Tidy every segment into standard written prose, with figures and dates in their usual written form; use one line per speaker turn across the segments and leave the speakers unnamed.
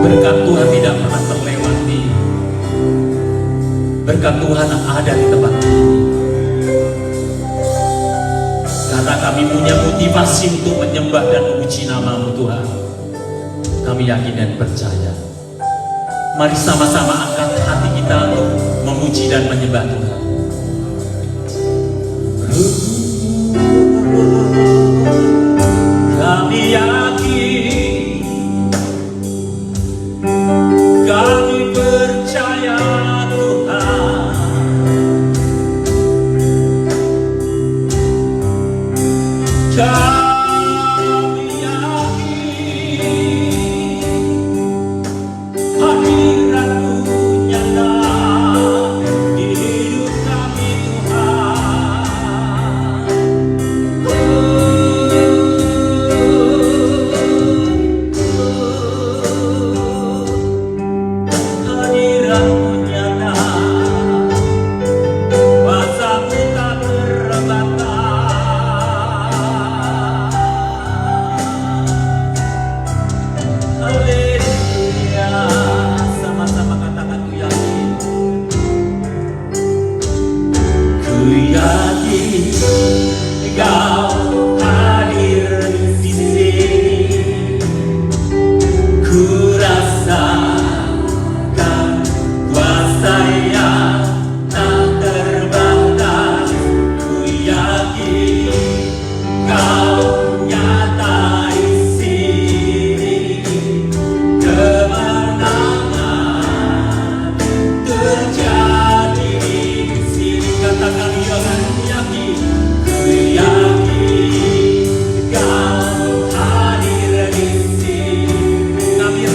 Berkat Tuhan tidak pernah terlewati. Berkat Tuhan ada di tempat ini. Karena kami punya motivasi untuk menyembah dan memuji nama-Mu Tuhan. Kami yakin dan percaya. Mari sama-sama angkat hati kita untuk memuji dan menyembah Tuhan. Kami yakin, kami percaya Tuhan. Kami yakin hadirat-Mu nyata di hidup kami Tuhan. Hadirat-Mu nyata, kuasa-Mu tak terbatas. Haleluya, sama-sama katakan ku yakin. Ku yakin Kau hadir di sini. Ku rasakan kuasa yang tak terbatas. Ku yakin Kau nyata di sini. Kemenangan terjadi di sini. Katakan ya, ku yakin. Ku yakin Kau hadir di sini. Kami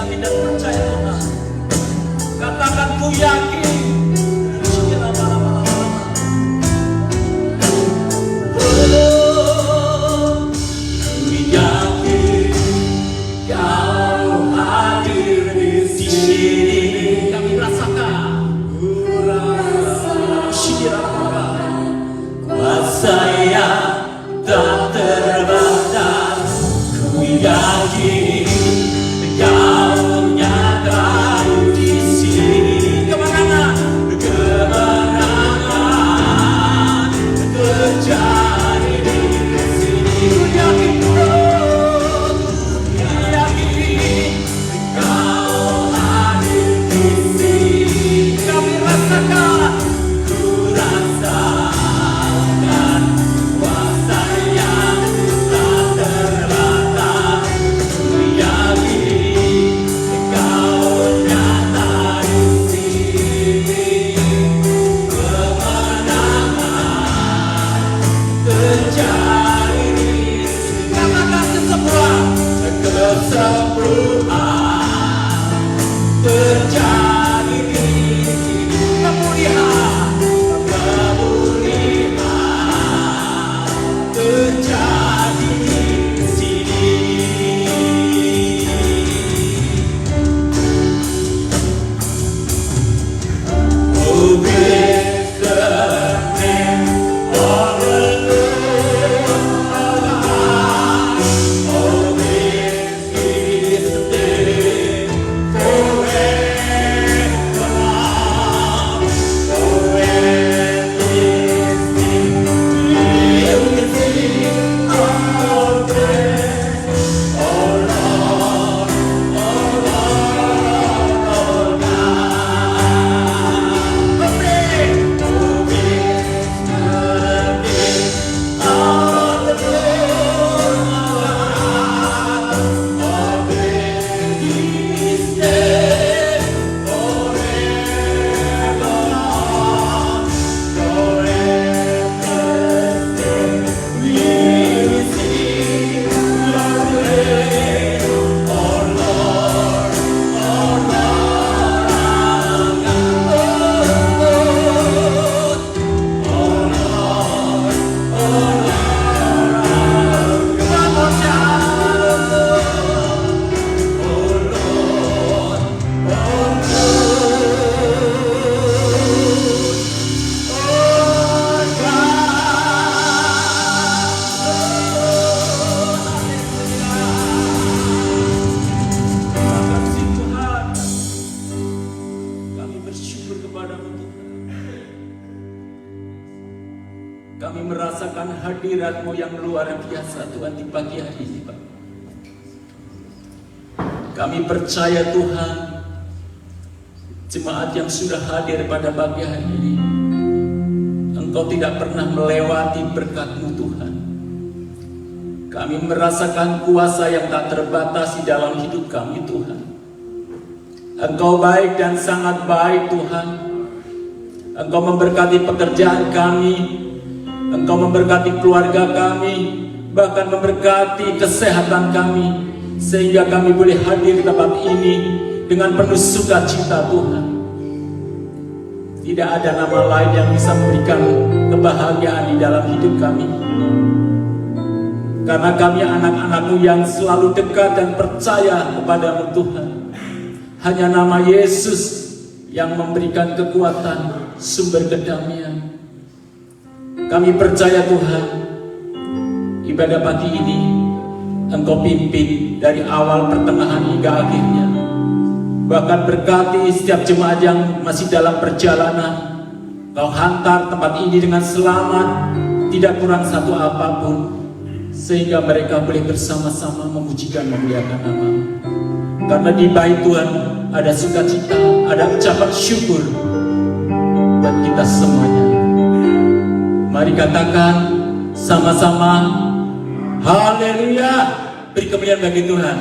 yakin dan percaya Tuhan. Katakan ku yakin. Saya tak terbatas, ku yakin Kau nyata di sini. Kemenangan terjadi di sini. Ku yakin Kau hadir di sini. Kami rasakan, ku rasakan. Terjadi di sini, kemuliaan terjadi di sini. Oh, bless the name of the Lord. Oh, bless His name kami merasakan hadirat-Mu yang luar biasa Tuhan di pagi hari ini, Pak. Kami percaya Tuhan, jemaat yang sudah hadir pada pagi hari ini, Engkau tidak pernah melewati berkat-Mu Tuhan. Kami merasakan kuasa yang tak terbatas di dalam hidup kami Tuhan. Engkau baik dan sangat baik Tuhan. Engkau memberkati pekerjaan kami, Engkau memberkati keluarga kami, bahkan memberkati kesehatan kami, sehingga kami boleh hadir di tempat ini dengan penuh sukacita Tuhan. Tidak ada nama lain yang bisa memberikan kebahagiaan di dalam hidup kami, karena kami anak-anak-Mu yang selalu dekat dan percaya kepada-Mu Tuhan. Hanya nama Yesus yang memberikan kekuatan, sumber kedamaian. Kami percaya Tuhan, ibadah pagi ini Engkau pimpin dari awal, pertengahan hingga akhirnya. Bahkan berkati setiap jemaat yang masih dalam perjalanan. Kau hantar tempat ini dengan selamat, tidak kurang satu apapun, sehingga mereka boleh bersama-sama memuji dan memuliakan nama-Mu. Karena di bait Tuhan ada sukacita, ada ucapan syukur buat kita semuanya. Mari katakan sama-sama, haleluya. Beri kemuliaan bagi Tuhan.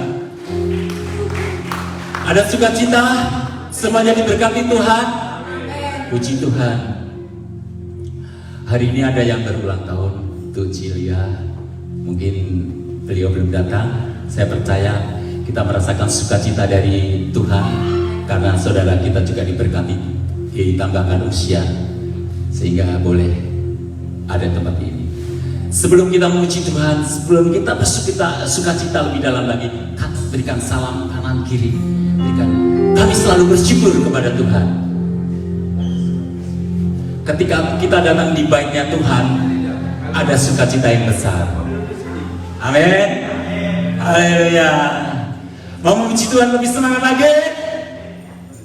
Ada sukacita, semuanya diberkati Tuhan. Puji Tuhan. Hari ini ada yang berulang tahun, Tuh Cilia. Mungkin beliau belum datang. Saya percaya kita merasakan sukacita dari Tuhan karena saudara kita juga diberkati, ditambahkan usia sehingga boleh ada tempat ini. Sebelum kita memuji Tuhan, sebelum kita bersukacita lebih dalam lagi, berikan salam kanan kiri, berikan. Kami selalu bersyukur kepada Tuhan. Ketika kita datang di baitnya Tuhan, ada sukacita yang besar. Amin. Haleluya. Mau memuji Tuhan lebih semangat lagi?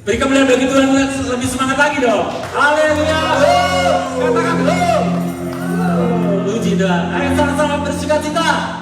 Beri kemuliaan bagi Tuhan lebih semangat lagi dong. Haleluya. Katakan puji Tuhan. Ayo sama-sama bersukacita.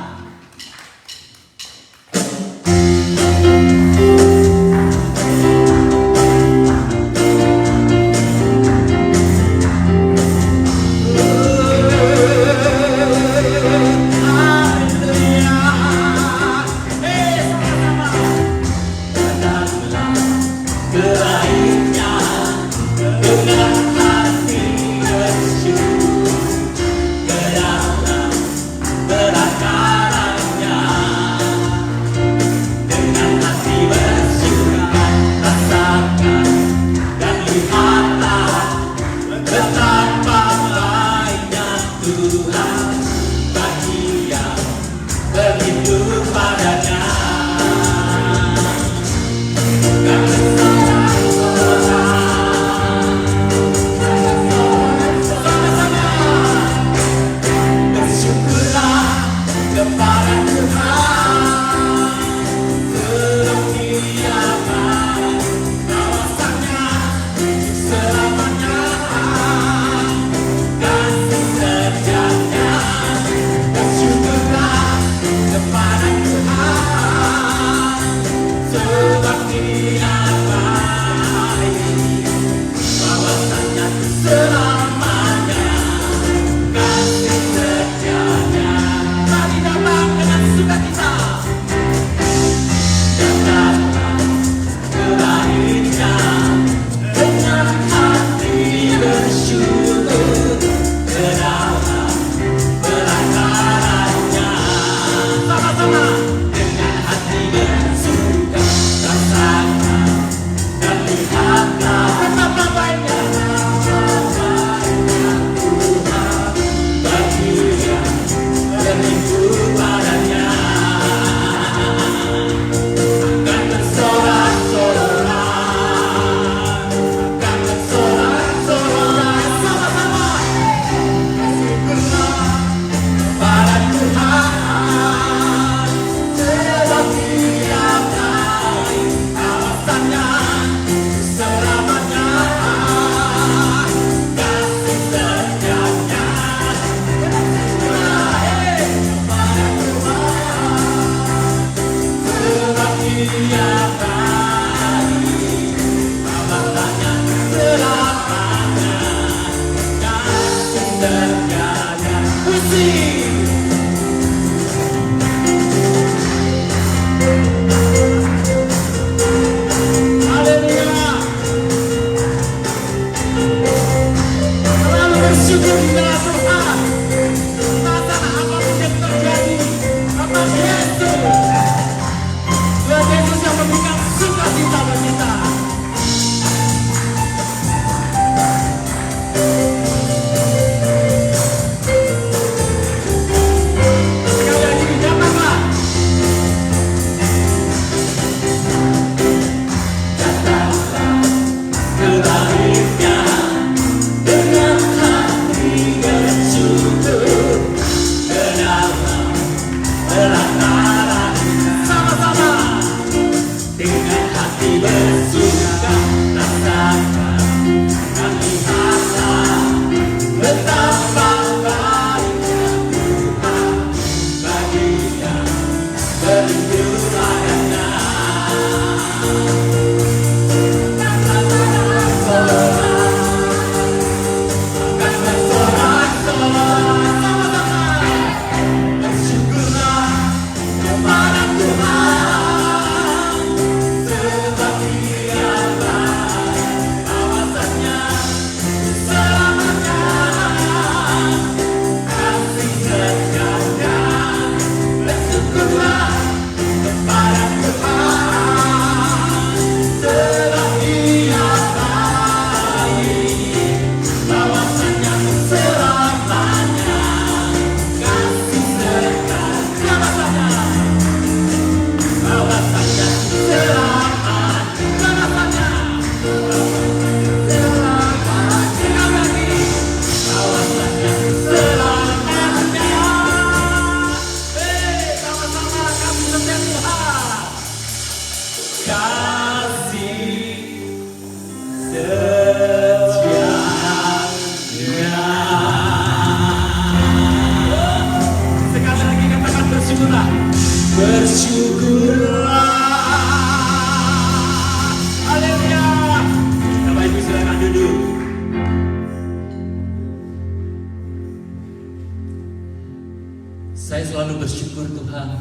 Tuhan,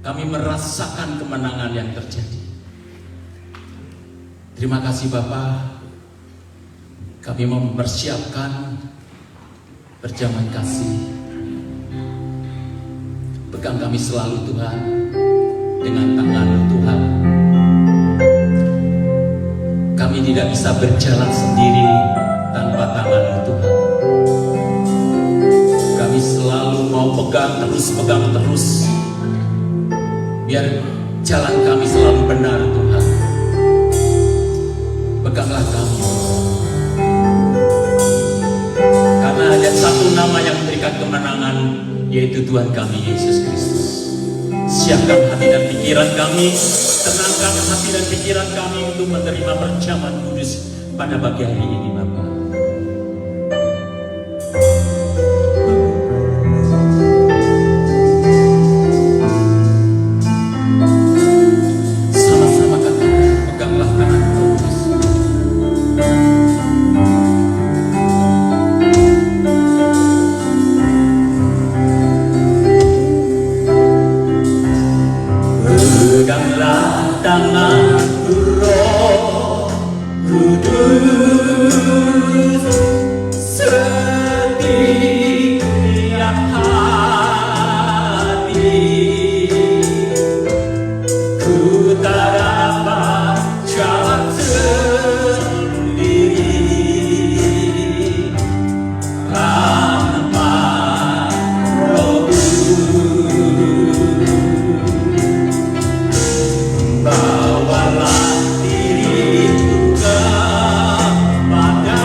kami merasakan kemenangan yang terjadi. Terima kasih Bapa. Kami mempersiapkan perjamuan kasih. Pegang kami selalu Tuhan dengan tangan Tuhan. Kami tidak bisa berjalan sendiri tanpa tangan Tuhan. Kami selalu mau pegang terus. Biar jalan kami selalu benar Tuhan. Peganglah kami. Karena ada satu nama yang memberikan kemenangan, yaitu Tuhan kami Yesus Kristus. Siapkan hati dan pikiran kami, tenangkan hati dan pikiran kami untuk menerima perjamuan kudus pada pagi hari ini Bapa. Sama-sama katakan, peganglah tangan Yesus. Peganglah tangan Roh Kudus setiap hari. Ku tak dapat jalan sendiri tanpa Roh bawalah diriku kepada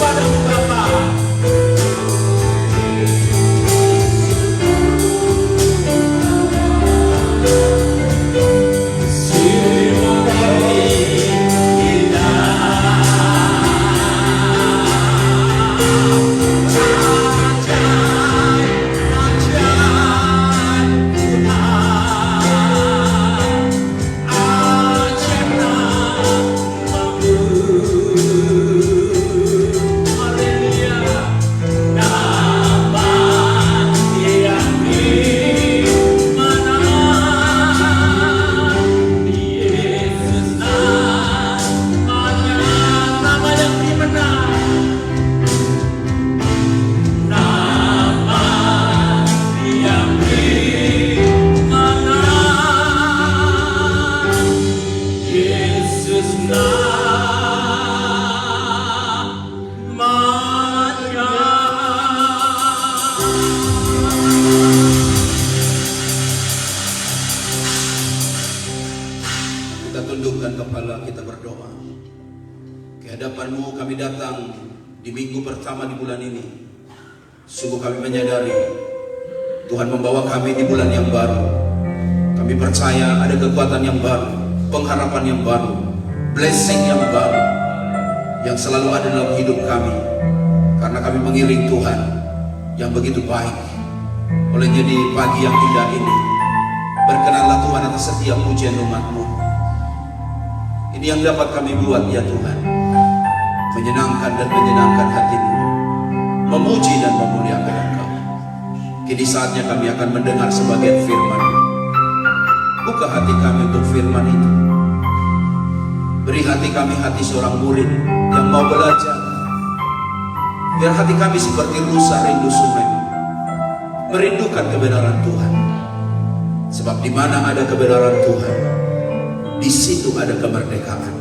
kepadamu Bapa.
Hadapan-Mu kami datang di minggu pertama di bulan ini. Sungguh kami menyadari Tuhan membawa kami di bulan yang baru. Kami percaya ada kekuatan yang baru, pengharapan yang baru, blessing yang baru yang selalu ada dalam hidup kami, karena kami mengiring Tuhan yang begitu baik. Olehnya di pagi yang indah ini, berkenanlah Tuhan atas setiap pujian umat-Mu. Ini yang dapat kami buat ya Tuhan, menyenangkan dan menyenangkan hati-Mu, memuji dan memuliakan Engkau. Kini saatnya kami akan mendengar sebagian firman-Mu. Buka hati kami untuk firman itu. Beri hati kami hati seorang murid yang mau belajar. Biar hati kami seperti rusa rindu sungai, merindukan kebenaran Tuhan. Sebab di mana ada kebenaran Tuhan, di situ ada kemerdekaan.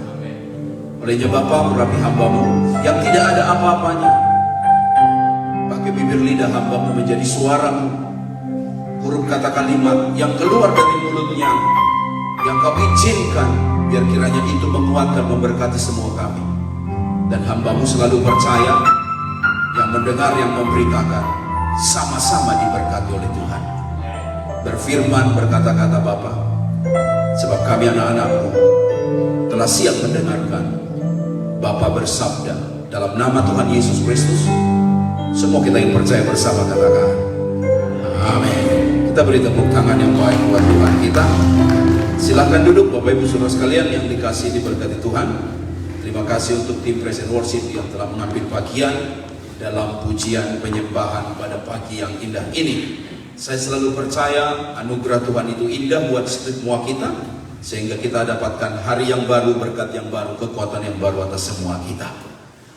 Olehnya Bapa, urapi hamba-Mu yang tidak ada apa-apanya. Pakai bibir lidah hamba-Mu menjadi suara-Mu, huruf kata kalimat yang keluar dari mulutnya yang Kau izinkan, biar kiranya itu menguatkan, memberkati semua kami. Dan hamba-Mu selalu percaya, yang mendengar, yang memberitakan, sama-sama diberkati oleh Tuhan. Berfirman, berkata-kata Bapa, sebab kami anak-anak-Mu telah siap mendengarkan. Bapa bersabda, dalam nama Tuhan Yesus Kristus, semua kita yang percaya bersama katakan amin. Kita beri tepuk tangan yang baik buat Tuhan kita. Silahkan duduk Bapak Ibu Saudara sekalian yang dikasihi diberkati Tuhan. Terima kasih untuk tim Praise and Worship yang telah mengambil bagian dalam pujian penyembahan pada pagi yang indah ini. Saya selalu percaya anugerah Tuhan itu indah buat semua kita, sehingga kita dapatkan hari yang baru, berkat yang baru, kekuatan yang baru atas semua kita.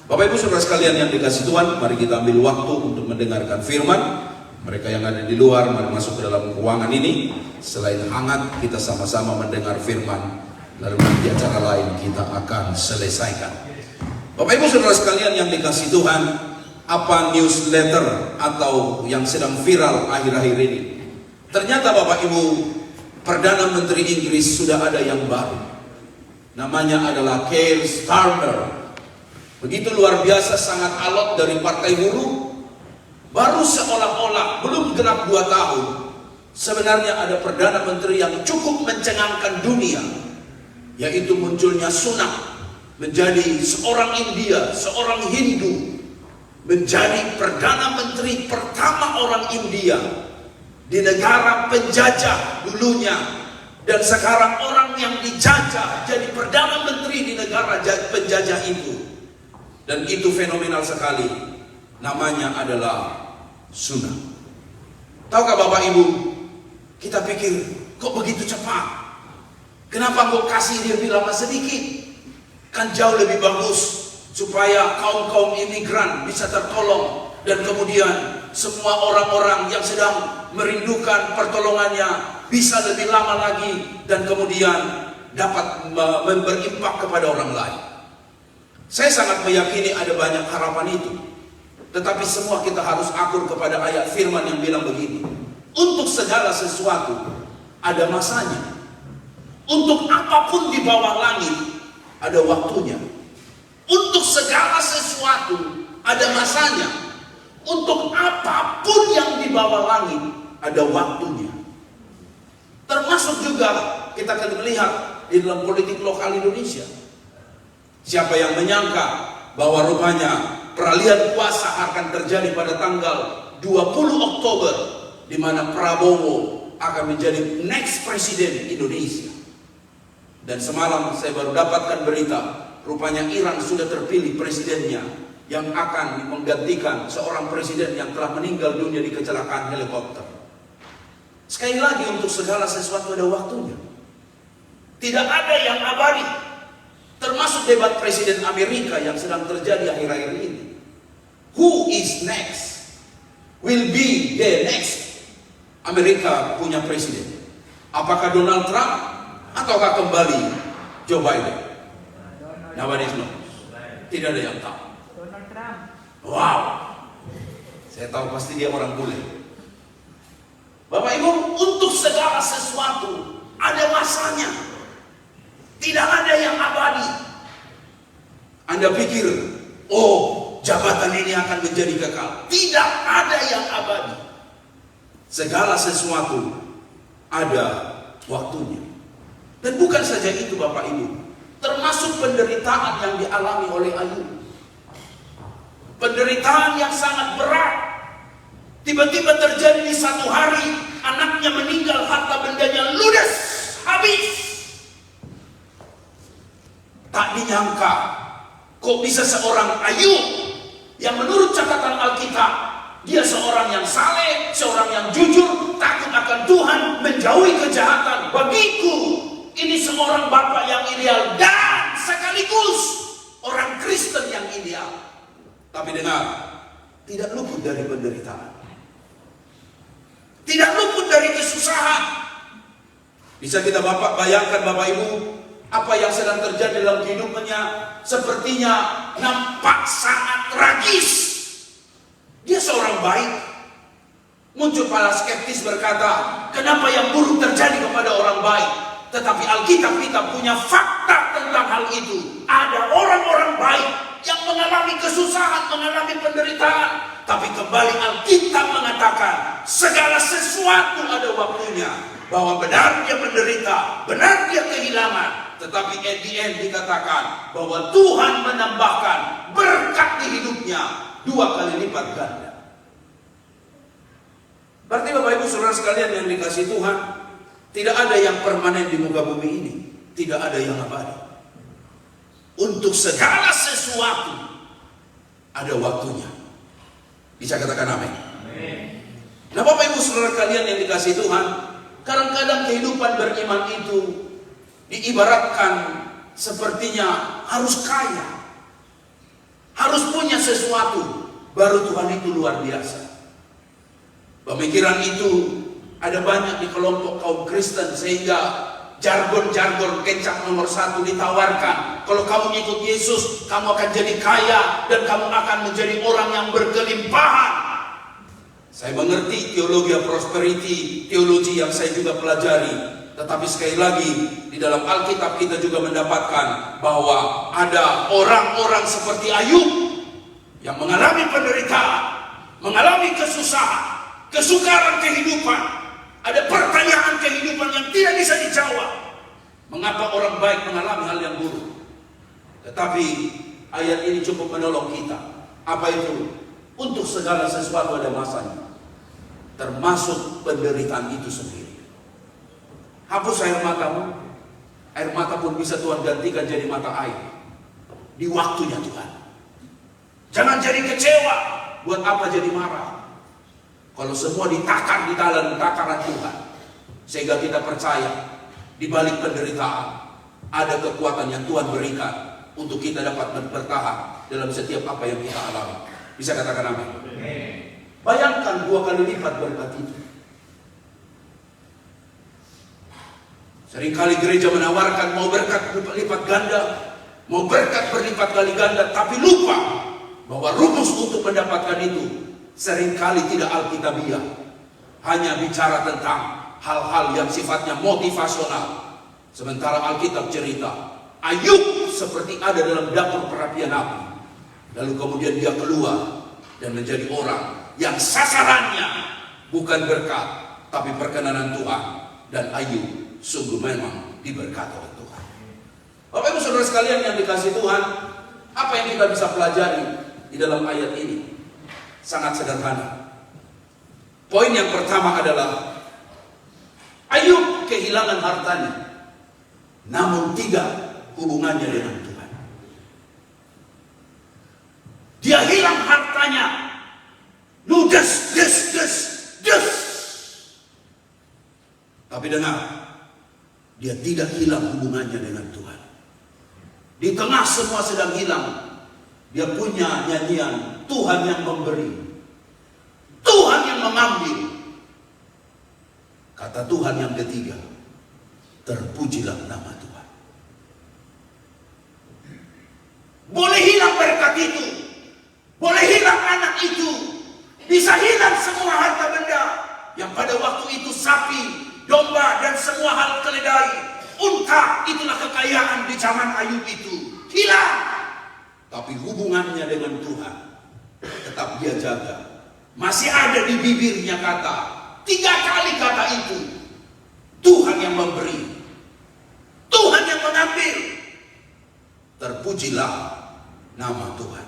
Bapak Ibu Saudara sekalian yang dikasihi Tuhan, mari kita ambil waktu untuk mendengarkan firman. Mereka yang ada di luar, mari masuk ke dalam ruangan ini. Selain hangat, kita sama-sama mendengar firman. Lalu nanti acara lain kita akan selesaikan. Bapak Ibu Saudara sekalian yang dikasihi Tuhan, apa newsletter atau yang sedang viral akhir-akhir ini? Ternyata Bapak Ibu, Perdana Menteri Inggris sudah ada yang baru. Namanya adalah Keir Starmer. Begitu luar biasa, sangat alot dari partai buruh. Baru seolah-olah belum genap 2 tahun, sebenarnya ada Perdana Menteri yang cukup mencengangkan dunia, yaitu munculnya Sunak menjadi seorang India, seorang Hindu, menjadi Perdana Menteri pertama orang India di negara penjajah dulunya, dan sekarang orang yang dijajah jadi Perdana Menteri di negara penjajah itu. Dan itu fenomenal sekali. Namanya adalah Sunak. Tahukah Bapak Ibu, kita pikir kok begitu cepat? Kenapa kok kasih dia lebih lama sedikit? Kan jauh lebih bagus, supaya kaum-kaum imigran bisa tertolong, dan kemudian semua orang-orang yang sedang merindukan pertolongannya bisa lebih lama lagi, dan kemudian dapat berimpak kepada orang lain. Saya sangat meyakini ada banyak harapan itu. Tetapi semua kita harus akur kepada ayat firman yang bilang begini, untuk segala sesuatu ada masanya. Untuk apapun di bawah langit ada waktunya. Untuk segala sesuatu ada masanya. Untuk apapun yang di bawah langit ada waktunya. Termasuk juga kita akan melihat di dalam politik lokal Indonesia. Siapa yang menyangka bahwa rupanya peralihan kuasa akan terjadi pada tanggal 20 Oktober, di mana Prabowo akan menjadi next presiden Indonesia. Dan semalam saya baru dapatkan berita, rupanya Iran sudah terpilih presidennya yang akan menggantikan seorang presiden yang telah meninggal dunia di kecelakaan helikopter. Sekali lagi, untuk segala sesuatu ada waktunya. Tidak ada yang abadi. Termasuk debat presiden Amerika yang sedang terjadi akhir-akhir ini. Who is next? Will be the next. Amerika punya presiden. Apakah Donald Trump ataukah kembali Joe Biden? Nobody knows. Tidak ada yang tahu.
Donald Trump.
Wow. Saya tahu pasti dia orang bule. Bapak Ibu, untuk segala sesuatu ada masanya. Tidak ada yang abadi. Anda pikir, oh, jabatan ini akan menjadi kekal. Tidak ada yang abadi. Segala sesuatu ada waktunya. Dan bukan saja itu Bapak Ibu, termasuk penderitaan yang dialami oleh Ayub. Penderitaan yang sangat berat. Tiba-tiba terjadi di satu hari, anaknya meninggal, harta bendanya ludes, habis. Tak dinyangka, kok bisa seorang Ayub yang menurut catatan Alkitab, dia seorang yang saleh, seorang yang jujur, takut akan Tuhan, menjauhi kejahatan. Bagiku, ini seorang bapak yang ideal dan sekaligus orang Kristen yang ideal. Tapi dengar, tidak luput dari penderitaan. Tidak luput dari kesusahan. Bisa kita bayangkan Bapak Ibu, apa yang sedang terjadi dalam kehidupannya sepertinya nampak sangat tragis. Dia seorang baik. Muncul para skeptis berkata, kenapa yang buruk terjadi kepada orang baik? Tetapi Alkitab kita punya fakta tentang hal itu. Ada orang-orang baik yang mengalami kesusahan, mengalami penderitaan. Tapi kembali Alkitab mengatakan, segala sesuatu ada waktunya. Bahwa benar dia menderita, benar dia kehilangan. Tetapi at the end dikatakan bahwa Tuhan menambahkan berkat di hidupnya 2 kali lipat ganda. Berarti Bapak Ibu Saudara sekalian yang dikasihi Tuhan, tidak ada yang permanen di muka bumi ini. Tidak ada yang abadi. Untuk segala sesuatu ada waktunya. Bisa katakan amin. Nah Bapak Ibu Saudara kalian yang dikasihi Tuhan, kadang-kadang kehidupan beriman itu diibaratkan sepertinya harus kaya, harus punya sesuatu, baru Tuhan itu luar biasa. Pemikiran itu ada banyak di kelompok kaum Kristen, sehingga jargon-jargon kencang nomor 1 ditawarkan. Kalau kamu ikut Yesus, kamu akan jadi kaya dan kamu akan menjadi orang yang berkelimpahan. Saya mengerti teologi prosperity, teologi yang saya juga pelajari. Tetapi sekali lagi, di dalam Alkitab kita juga mendapatkan bahwa ada orang-orang seperti Ayub yang mengalami penderitaan, mengalami kesusahan, kesukaran kehidupan. Ada pertanyaan kehidupan yang tidak bisa dijawab. Mengapa orang baik mengalami hal yang buruk? Tetapi ayat ini cukup menolong kita. Apa itu? Untuk segala sesuatu ada masanya, termasuk penderitaan itu sendiri. Hapus air matamu. Air mata pun bisa Tuhan gantikan jadi mata air di waktunya Tuhan. Jangan jadi kecewa. Buat apa jadi marah? Kalau semua ditakar di dalam takaran Tuhan, sehingga kita percaya di balik penderitaan ada kekuatan yang Tuhan berikan untuk kita dapat bertahan dalam setiap apa yang kita alami. Bisa katakan amin. Bayangkan 2 kali lipat berkat itu. Seringkali gereja menawarkan mau berkat lipat ganda, mau berkat berlipat kali ganda, tapi lupa bahwa rumus untuk mendapatkan itu seringkali tidak alkitabiah. Hanya bicara tentang hal-hal yang sifatnya motivasional. Sementara Alkitab cerita Ayub seperti ada dalam dapur perapian api. Lalu kemudian dia keluar dan menjadi orang yang sasarannya bukan berkat, tapi perkenanan Tuhan. Dan Ayub sungguh memang diberkati oleh Tuhan. Bapak Ibu Saudara sekalian yang dikasihi Tuhan, apa yang kita bisa pelajari di dalam ayat ini? Sangat sederhana. Poin yang pertama adalah Ayub kehilangan hartanya, namun tidak hubungannya dengan Tuhan. Dia hilang hartanya, ludes, des. Tapi dengar, dia tidak hilang hubungannya dengan Tuhan. Di tengah semua sedang hilang, dia punya nyanyian, Tuhan yang memberi, Tuhan yang mengambil. Kata Tuhan yang ketiga, terpujilah nama Tuhan. Boleh hilang berkat itu, boleh hilang anak itu, bisa hilang semua harta benda yang pada waktu itu sapi, domba dan semua hal keledai, unta, itulah kekayaan di zaman Ayub itu. Hilang. Tapi hubungannya dengan Tuhan tetap dia jaga. Masih ada di bibirnya kata, 3 kali kata itu. Tuhan yang memberi, Tuhan yang mengambil. Terpujilah nama Tuhan.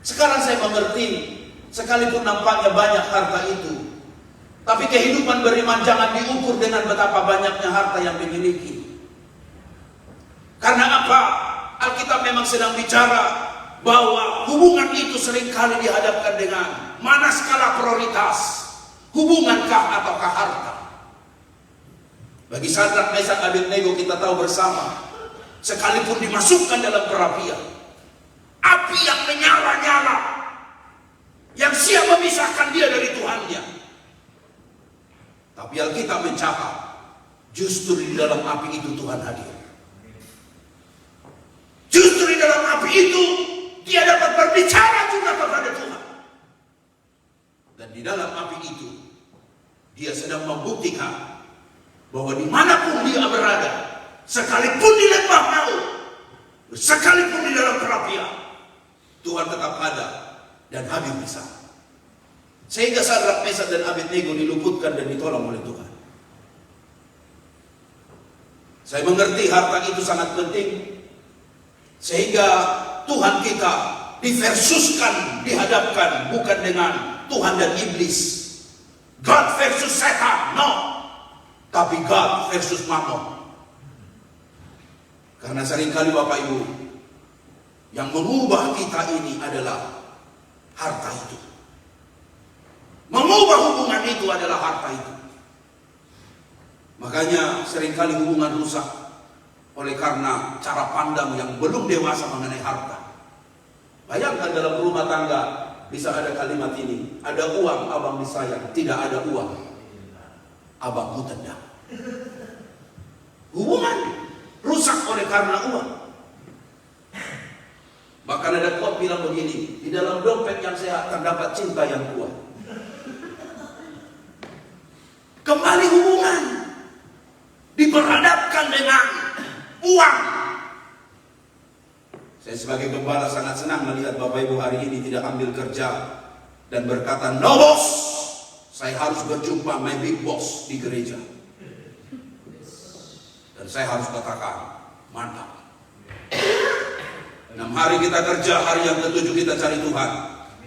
Sekarang saya mengerti, sekalipun nampaknya banyak harta itu, tapi kehidupan beriman jangan diukur dengan betapa banyaknya harta yang dimiliki. Karena apa? Alkitab memang sedang bicara bahwa hubungan itu seringkali dihadapkan dengan mana skala prioritas, hubungankah ataukah harta. Bagi Sadrak, Mesak, Abednego kita tahu bersama, sekalipun dimasukkan dalam perapian, api yang menyala-nyala, yang siap memisahkan dia dari Tuhannya. Tapi Alkitab mencatat, justru di dalam api itu Tuhan hadir. Justru di dalam api itu dia dapat berbicara juga kepada Tuhan. Dan di dalam api itu dia sedang membuktikan bahwa dimanapun dia berada, sekalipun di lembah maut, sekalipun di dalam perapian, Tuhan tetap ada dan hadir di sana. Sehingga Sadrak, Mesak dan Abednego diluputkan dan ditolong oleh Tuhan. Saya mengerti harta itu sangat penting, sehingga Tuhan kita diversuskan, dihadapkan bukan dengan Tuhan dan iblis, God versus setan, no, tapi God versus Mammon. Karena seringkali Bapak Ibu, yang mengubah kita ini adalah harta itu. Mengubah hubungan itu adalah harta itu. Makanya seringkali hubungan rusak oleh karena cara pandang yang belum dewasa mengenai harta. Bayangkan dalam rumah tangga bisa ada kalimat ini, ada uang abang disayang, tidak ada uang abang tendang. Hubungan rusak oleh karena uang. Bahkan ada quote bilang begini, di dalam dompet yang sehat terdapat cinta yang kuat. Kembali hubungan diperhadapkan dengan uang. Saya sebagai gembala sangat senang melihat Bapak Ibu hari ini tidak ambil kerja dan berkata, no bos, saya harus berjumpa my big boss di gereja. Dan saya harus katakan, mantap. 6 hari kita kerja, hari yang ke-7 kita cari Tuhan.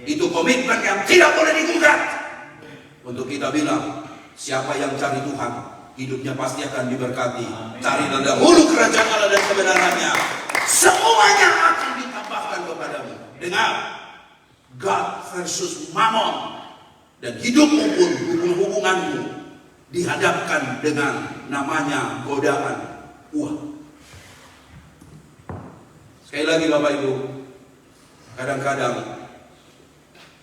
Itu komitmen yang tidak boleh digugat. Untuk kita bilang, siapa yang cari Tuhan, hidupnya pasti akan diberkati. Carilah dahulu kerajaan Allah dan kebenarannya, semuanya akan ditambahkan kepadamu. Dengar, God versus Mammon. Dan hidupmu pun, hubunganmu dihadapkan dengan namanya godaan uang. Sekali lagi Bapak Ibu, kadang-kadang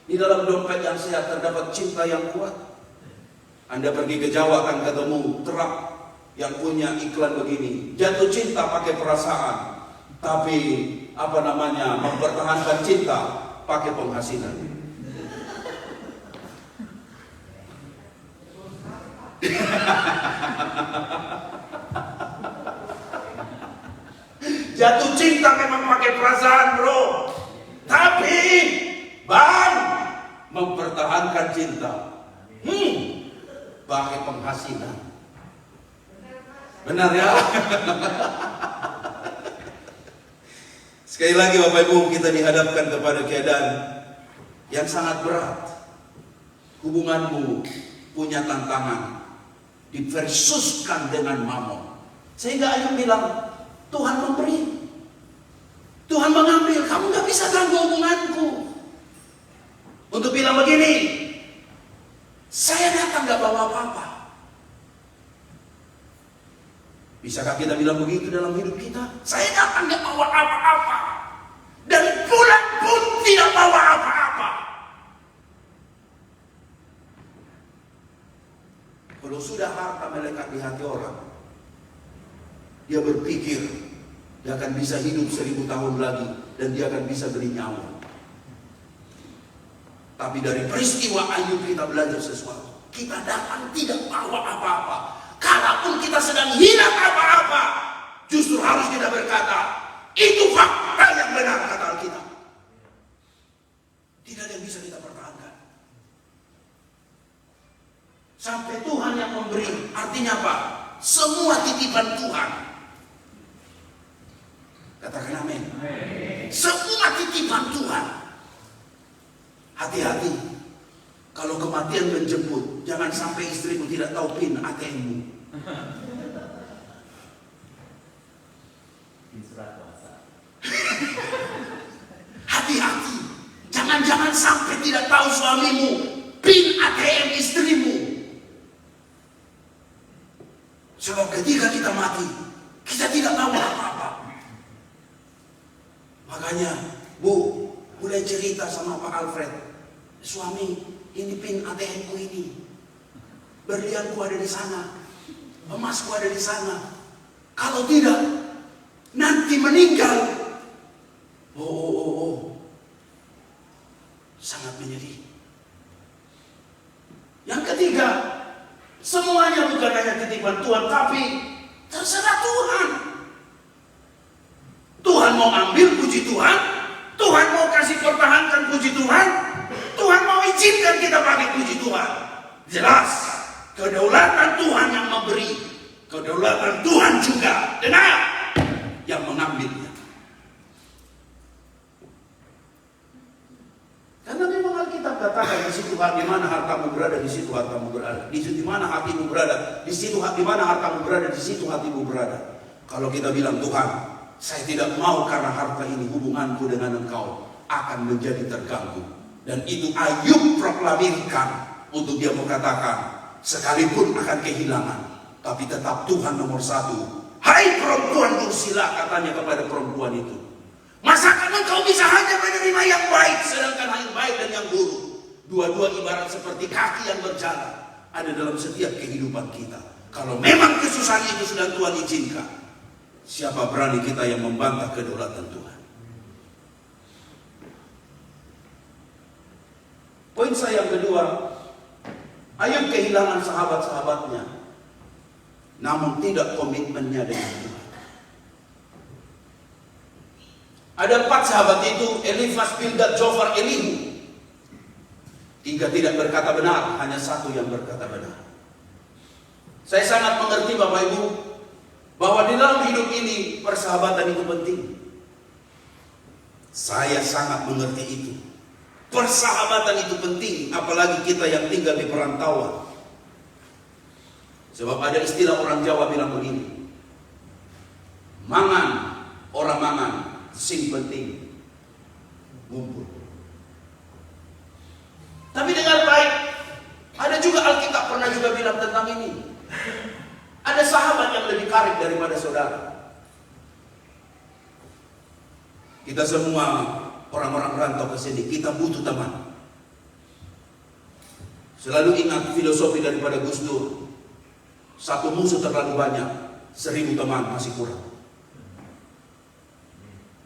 di dalam dompet yang sehat terdapat cinta yang kuat. Anda pergi ke Jawa akan ketemu truk yang punya iklan begini, jatuh cinta pakai perasaan, tapi mempertahankan cinta pakai penghasilan. Jatuh cinta memang pakai perasaan, bro. Tapi Bang, mempertahankan cinta pakai penghasilan. Benar ya? Sekali lagi Bapak Ibu, kita dihadapkan kepada keadaan yang sangat berat. Hubunganmu punya tantangan, diversuskan dengan mamon. Sehingga Ayub bilang, Tuhan memberi, Tuhan mengambil, kamu gak bisa ganggu hubunganku. Untuk bilang begini, saya datang gak bawa apa-apa. Bisakah kita bilang begitu dalam hidup kita? Saya datang gak bawa apa-apa, dan pulang pun tidak bawa apa-apa. Kalau sudah harta melekat di hati orang, dia berpikir dia akan bisa hidup 1000 tahun lagi, dan dia akan bisa beli nyawa. Tapi dari peristiwa Ayub kita belajar sesuatu. Kita datang tidak bawa apa-apa. Kalaupun kita sedang hilang apa-apa, justru harus kita berkata, itu fakta yang benar kata Alkitab. Tidak ada yang bisa kita pertahankan. Sampai Tuhan yang memberi. Artinya apa? Semua titipan Tuhan. Katakan amin. Semua titipan Tuhan. Hati-hati. Kalau kematian menjemput, jangan sampai istrimu tidak tahu PIN ATM-mu. Hati-hati. Jangan-jangan sampai tidak tahu suamimu PIN ATM istrimu. Sebab ketika kita mati, kita tidak tahu apa-apa. Makanya, Bu, mulai cerita sama Pak Alfred. Suami, ini PIN ATM-ku ini. Berlianku ada di sana. Emasku ada di sana. Kalau tidak, nanti meninggal. Oh. Sangat menyedih. Yang ketiga, semuanya bukan hanya titipan Tuhan, tapi terserah Tuhan. Tuhan mau ambil, puji Tuhan. Tuhan mau kasih pertahankan, puji Tuhan. Tuhan mau izinkan kita pakai, puji Tuhan. Jelas, kedaulatan Tuhan yang memberi, kedaulatan Tuhan juga, dengar, yang mengambilnya. Karena memang Alkitab katakan, di situ di mana hartamu berada, di situ hartamu berada. Di situ di mana hatimu berada, di situ di mana hartamu berada, di situ hatimu berada. Kalau kita bilang, Tuhan, saya tidak mau karena harta ini hubunganku dengan Engkau akan menjadi terganggu. Dan itu Ayub proklamirkan untuk dia mengatakan, sekalipun akan kehilangan, tapi tetap Tuhan nomor satu. Hai perempuan Ursila, katanya kepada perempuan itu, masakan engkau bisa hanya menerima yang baik, sedangkan yang baik dan yang buruk, dua-dua ibarat seperti kaki yang berjalan, ada dalam setiap kehidupan kita. Kalau memang kesusahan itu sudah Tuhan izinkan, siapa berani kita yang membantah kedaulatan Tuhan? Poin saya yang kedua, Ayub kehilangan sahabat-sahabatnya, namun tidak komitmennya dengan Tuhan. Ada 4 sahabat itu, Elifas, Bildad, Zofar, Elihu. 3 tidak berkata benar, hanya 1 yang berkata benar. Saya sangat mengerti Bapak Ibu, bahwa di dalam hidup ini persahabatan itu penting. Saya sangat mengerti itu. Persahabatan itu penting, apalagi kita yang tinggal di perantauan. Sebab ada istilah orang Jawa bilang begini, mangan, orang mangan, sing penting, ngumpul. Tapi dengar baik, ada juga Alkitab pernah juga bilang tentang ini. Ada sahabat yang lebih karib daripada saudara. Kita semua orang-orang rantau ke sini, kita butuh teman. Selalu ingat filosofi daripada Gus Dur. 1 musuh terlalu banyak, 1000 teman masih kurang.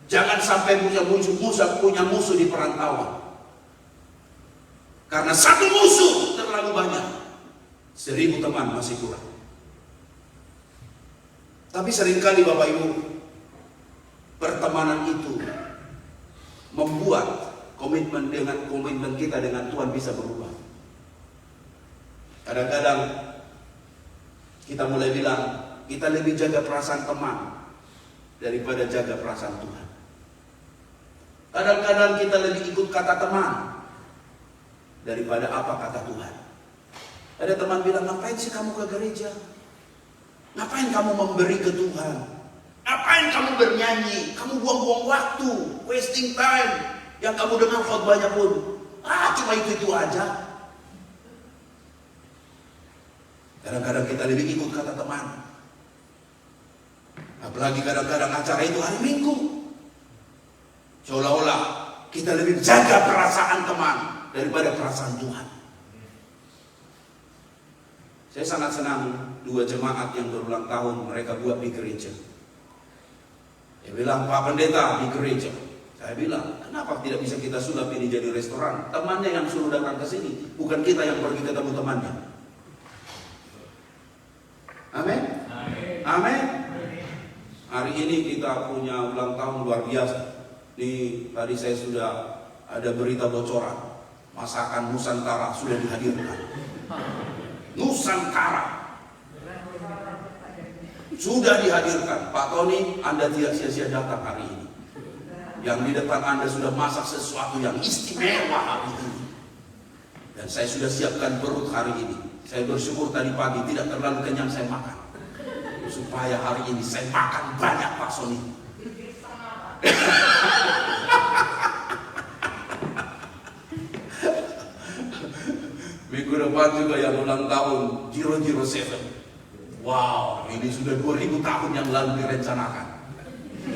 Jangan sampai punya musuh di perantauan. Karena 1 musuh terlalu banyak, 1000 teman masih kurang. Tapi seringkali Bapak Ibu, pertemanan itu membuat komitmen kita dengan Tuhan bisa berubah. Kadang-kadang kita mulai bilang kita lebih jaga perasaan teman daripada jaga perasaan Tuhan. Kadang-kadang kita lebih ikut kata teman daripada apa kata Tuhan. Ada teman bilang, ngapain sih kamu ke gereja? Ngapain kamu memberi ke Tuhan? Ngapain kamu bernyanyi? Kamu buang-buang waktu, wasting time. Yang kamu dengar khotbahnya pun cuma itu aja. Kadang-kadang kita lebih ikut kata teman. Apalagi kadang-kadang acara itu hari Minggu. Seolah-olah kita lebih jaga perasaan teman daripada perasaan Tuhan. Saya sangat senang 2 jemaat yang berulang tahun mereka buat di gereja. Dia bilang, Pak Pendeta di gereja. Saya bilang, kenapa tidak bisa kita sulap ini jadi restoran? Temannya yang suruh datang ke sini, bukan kita yang pergi ketemu temannya. Amin. Amin. Hari ini kita punya ulang tahun luar biasa. Ini tadi saya sudah ada berita bocoran. Masakan Nusantara sudah dihadirkan. Nusantara sudah dihadirkan. Pak Tony, Anda tidak sia-sia datang hari ini. Yang di depan Anda sudah masak sesuatu yang istimewa hari ini. Dan saya sudah siapkan perut hari ini. Saya bersyukur tadi pagi tidak terlalu kenyang saya makan. Supaya hari ini saya makan banyak Pak Sony. Minggu depan juga yang ulang tahun 007. Wow, ini sudah 2000 tahun yang lalu direncanakan.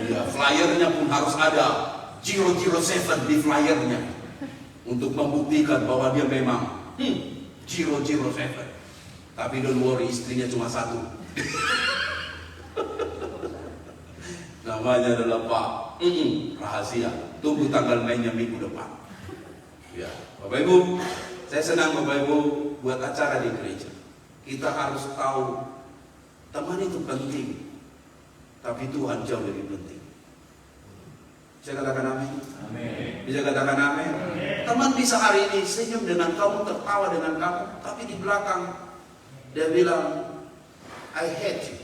Ya, flyernya pun harus ada 007 di flyernya untuk membuktikan bahwa dia memang 007. Tapi don't worry, istrinya cuma satu. Namanya adalah Pak. Rahasia. Tunggu tanggal mainnya minggu depan. Ya, Bapak Ibu, saya senang Bapak Ibu buat acara di gereja. Kita harus tahu teman itu penting, tapi Tuhan jauh lebih penting. Bisa katakan amin? Amin. Bisa katakan amin? Teman bisa hari ini senyum dengan kamu, tertawa dengan kamu, tapi di belakang dia bilang, I hate you.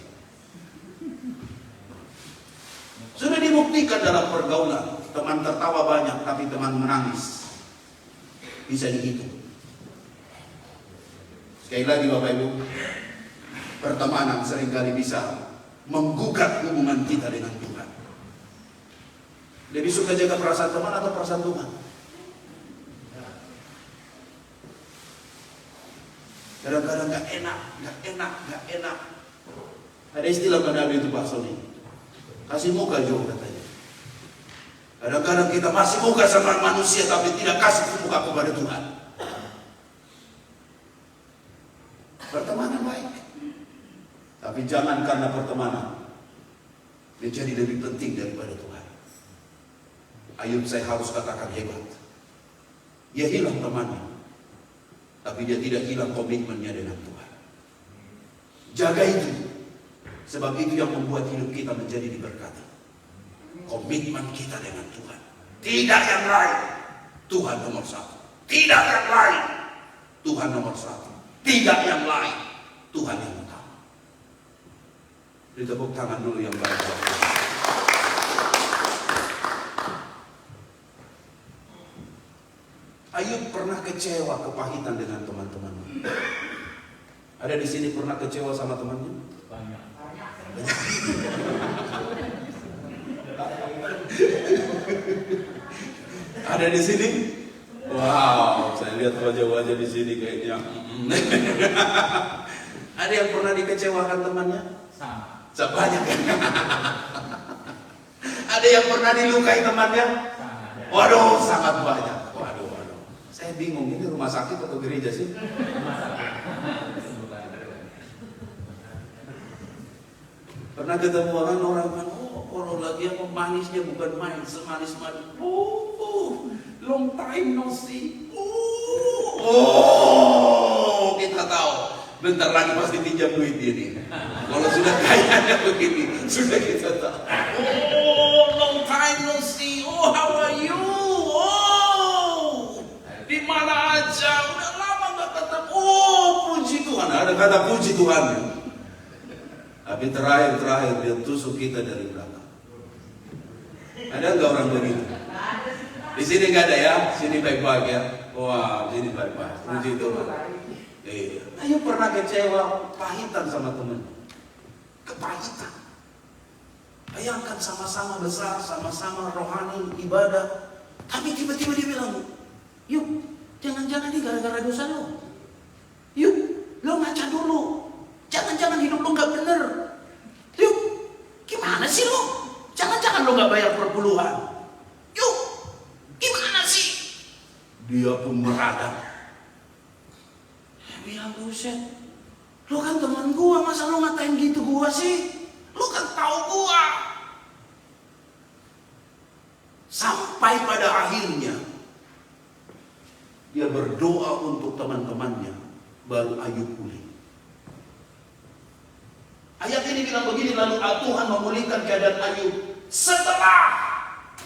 Sudah dibuktikan dalam pergaulan, teman tertawa banyak, tapi teman menangis bisa dihitung. Sekali lagi Bapak Ibu, pertemanan seringkali bisa menggugat hubungan kita dengan Tuhan. Lebih suka jaga perasaan teman atau perasaan Tuhan? Kadang-kadang gak enak. Ada istilah pada hari itu Pak Sony, kasih muka jauh katanya. Kadang-kadang kita masih muka sama manusia tapi tidak kasih muka kepada Tuhan. Pertemanan baik, tapi jangan karena pertemanan menjadi lebih penting daripada Tuhan. Ayub saya harus katakan hebat. Dia hilang temannya, tapi dia tidak hilang komitmennya dengan Tuhan. Jaga itu. Sebab itu yang membuat hidup kita menjadi diberkati. Komitmen kita dengan Tuhan. Tidak yang lain. Tuhan nomor 1. Tidak yang lain. Tuhan nomor 1. Tidak yang lain. Tuhan yang utama. Beri tepuk tangan dulu yang baik. Ayub pernah kecewa, kepahitan dengan teman-temannya. Ada di sini pernah kecewa sama temannya? Banyak. Ada di sini? Wow, saya lihat wajah-wajah di sini kayaknya. Ada yang pernah dikecewakan temannya? Sama. Banyak kan? Ada yang pernah dilukai temannya? Waduh, sangat banyak. Waduh. Saya bingung, ini rumah sakit atau gereja sih? Pernah ketemu orang kan, kalau lagi yang manisnya bukan main, semanis-manis. Long time no see. Kita tahu, bentar lagi pasti pinjam duit dia nih. Kalau sudah kayanya begini, sudah kita tahu. Long kata puji Tuhan. Tapi terakhir dia tusuk kita dari belakang. Ada nggak orang begitu? Di sini nggak ada ya, sini baik-baik ya. Wah, sini baik-baik. Puji Tuhan. Ayo pernah kecewa, pahitan sama teman. Kepahitan. Bayangkan sama-sama besar, sama-sama rohani, ibadah. Tapi tiba-tiba dia bilang, yuk, jangan-jangan ini gara-gara dosa lo. Yuk, lo ngaca dulu. Jangan-jangan hidup lo gak bener. Yuk, gimana sih lo? Jangan-jangan lo gak bayar perpuluhan. Yuk, gimana sih? Dia pun meradang. Dia bilang, buset, lo kan teman gua, masa lo ngatain gitu gua sih? Lu kan tahu gua. Sampai pada akhirnya dia berdoa untuk teman-temannya, baru Ayub pulih. Ayat ini bilang begini, lalu Tuhan memulihkan keadaan Ayub setelah,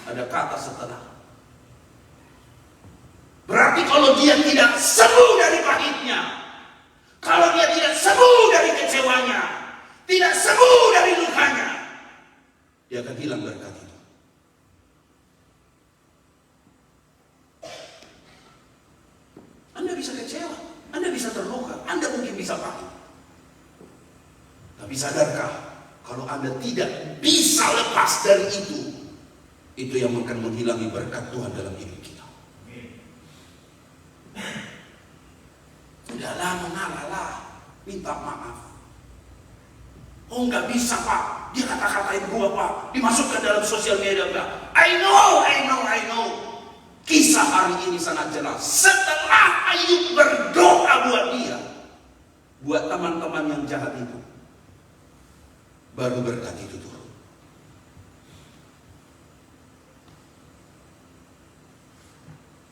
ada kata setelah. Berarti kalau dia tidak sembuh dari pahitnya, kalau dia tidak sembuh dari kecewanya, tidak sembuh dari lukanya, dia akan hilang berkat itu. Anda bisa kecewa, Anda bisa terluka, Anda mungkin bisa pahit. Tapi sadarkah, kalau Anda tidak bisa lepas dari itu yang akan menghilangi berkat Tuhan dalam hidup kita. Udahlah, mengalah, minta maaf. Oh nggak bisa Pak, dia kata-katain gua Pak, dimasukkan dalam sosial media Pak. I know. Kisah hari ini sangat jelas. Setelah Ayub berdoa buat dia, buat teman-teman yang jahat itu, baru berkat itu turun.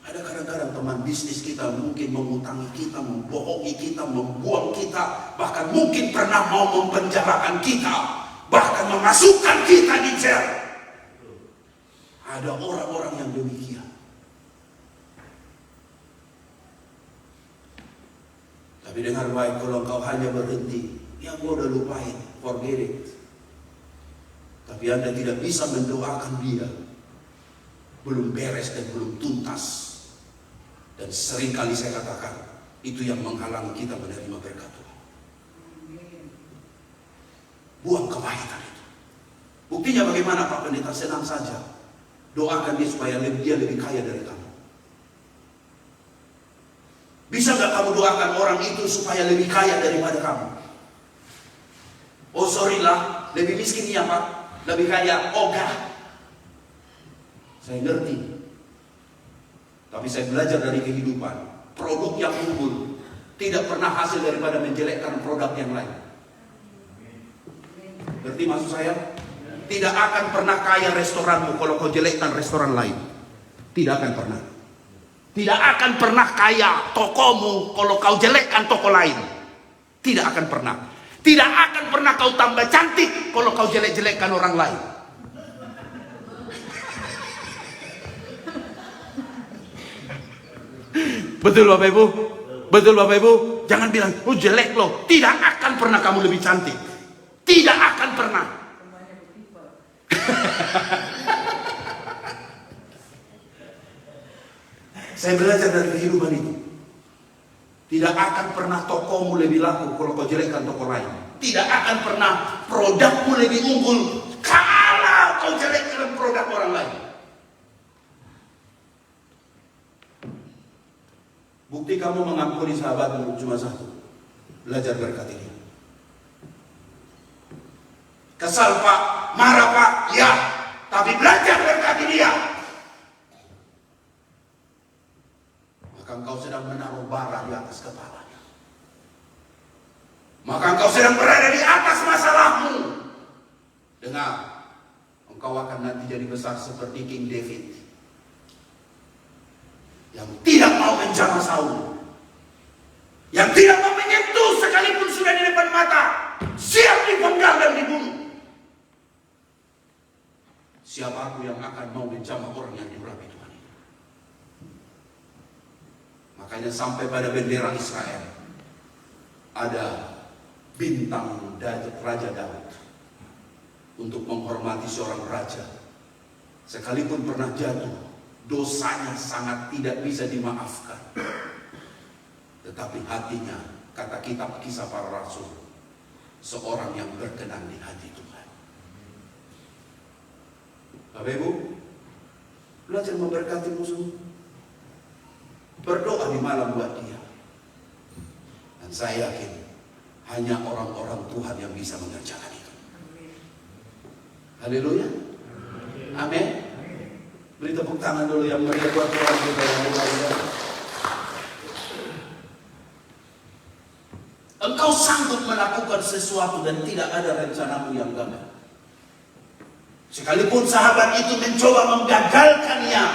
Ada kadang-kadang teman bisnis kita mungkin mengutangi kita, membohongi kita, membuang kita, bahkan mungkin pernah mau mempenjarakan kita, bahkan memasukkan kita di jel. Ada orang-orang yang demikian. Tapi dengar baik, kalau engkau hanya berhenti, ya gua udah lupain, forget it. Tapi Anda tidak bisa mendoakan dia, belum beres dan belum tuntas. Dan seringkali saya katakan, itu yang menghalangi kita menerima berkat Tuhan. Buang kepahitan itu. Buktinya bagaimana Pak Pendeta? Senang saja. Doakan dia supaya dia lebih kaya dari kamu. Bisa gak kamu doakan orang itu supaya lebih kaya daripada kamu? Oh sorry lah, lebih miskin ya Pak, lebih kaya. Oh enggak. Saya ngerti. Tapi saya belajar dari kehidupan. Produk yang unggul tidak pernah hasil daripada menjelekkan produk yang lain. Ngerti maksud saya? Tidak akan pernah kaya restoranmu kalau kau jelekkan restoran lain. Tidak akan pernah. Tidak akan pernah kaya tokomu kalau kau jelekkan toko lain. Tidak akan pernah. Tidak akan pernah kau tambah cantik kalau kau jelek-jelekkan orang lain. Betul Bapak Ibu? Betul Bapak Ibu? Jangan bilang, oh jelek loh. Tidak akan pernah kamu lebih cantik. Tidak akan pernah. Saya belajar dari kehidupan itu. Tidak akan pernah tokomu lebih laku kalau kau jelekkan toko lain. Tidak akan pernah produkmu lebih unggul kalau kau jelekkan produk orang lain. Bukti kamu mengampuni sahabatmu cuma satu. Belajar berkat ini. Kesal Pak, marah Pak, ya. Tapi belajar berkat dia. Maka engkau sedang menaruh bara di atas kepalanya. Maka engkau sedang berada di atas masalahmu. Dengar, engkau akan nanti jadi besar seperti King David. Yang tidak mau menjamah Saul, yang tidak mau menyentuh sekalipun sudah di depan mata, siap dipenggal dan dibunuh. Siapa aku yang akan mau menjamah orang yang diurapi Tuhan? Makanya sampai pada bendera Israel ada bintang Raja Daud untuk menghormati seorang raja. Sekalipun pernah jatuh, dosanya sangat tidak bisa dimaafkan. Tetapi hatinya, kata kitab Kisah Para Rasul, seorang yang berkenan di hati Tuhan. Bapak Ibu, belajar memberkati musuh. Berdoa di malam buat dia. Dan saya yakin hanya orang-orang Tuhan yang bisa mengerjakan itu. Haleluya. Amin. Beri tepuk tangan dulu yang meriah buat Tuhan kita yang mulia. Engkau sanggup melakukan sesuatu dan tidak ada rencanamu yang gagal. Sekalipun sahabat itu mencoba menggagalkannya,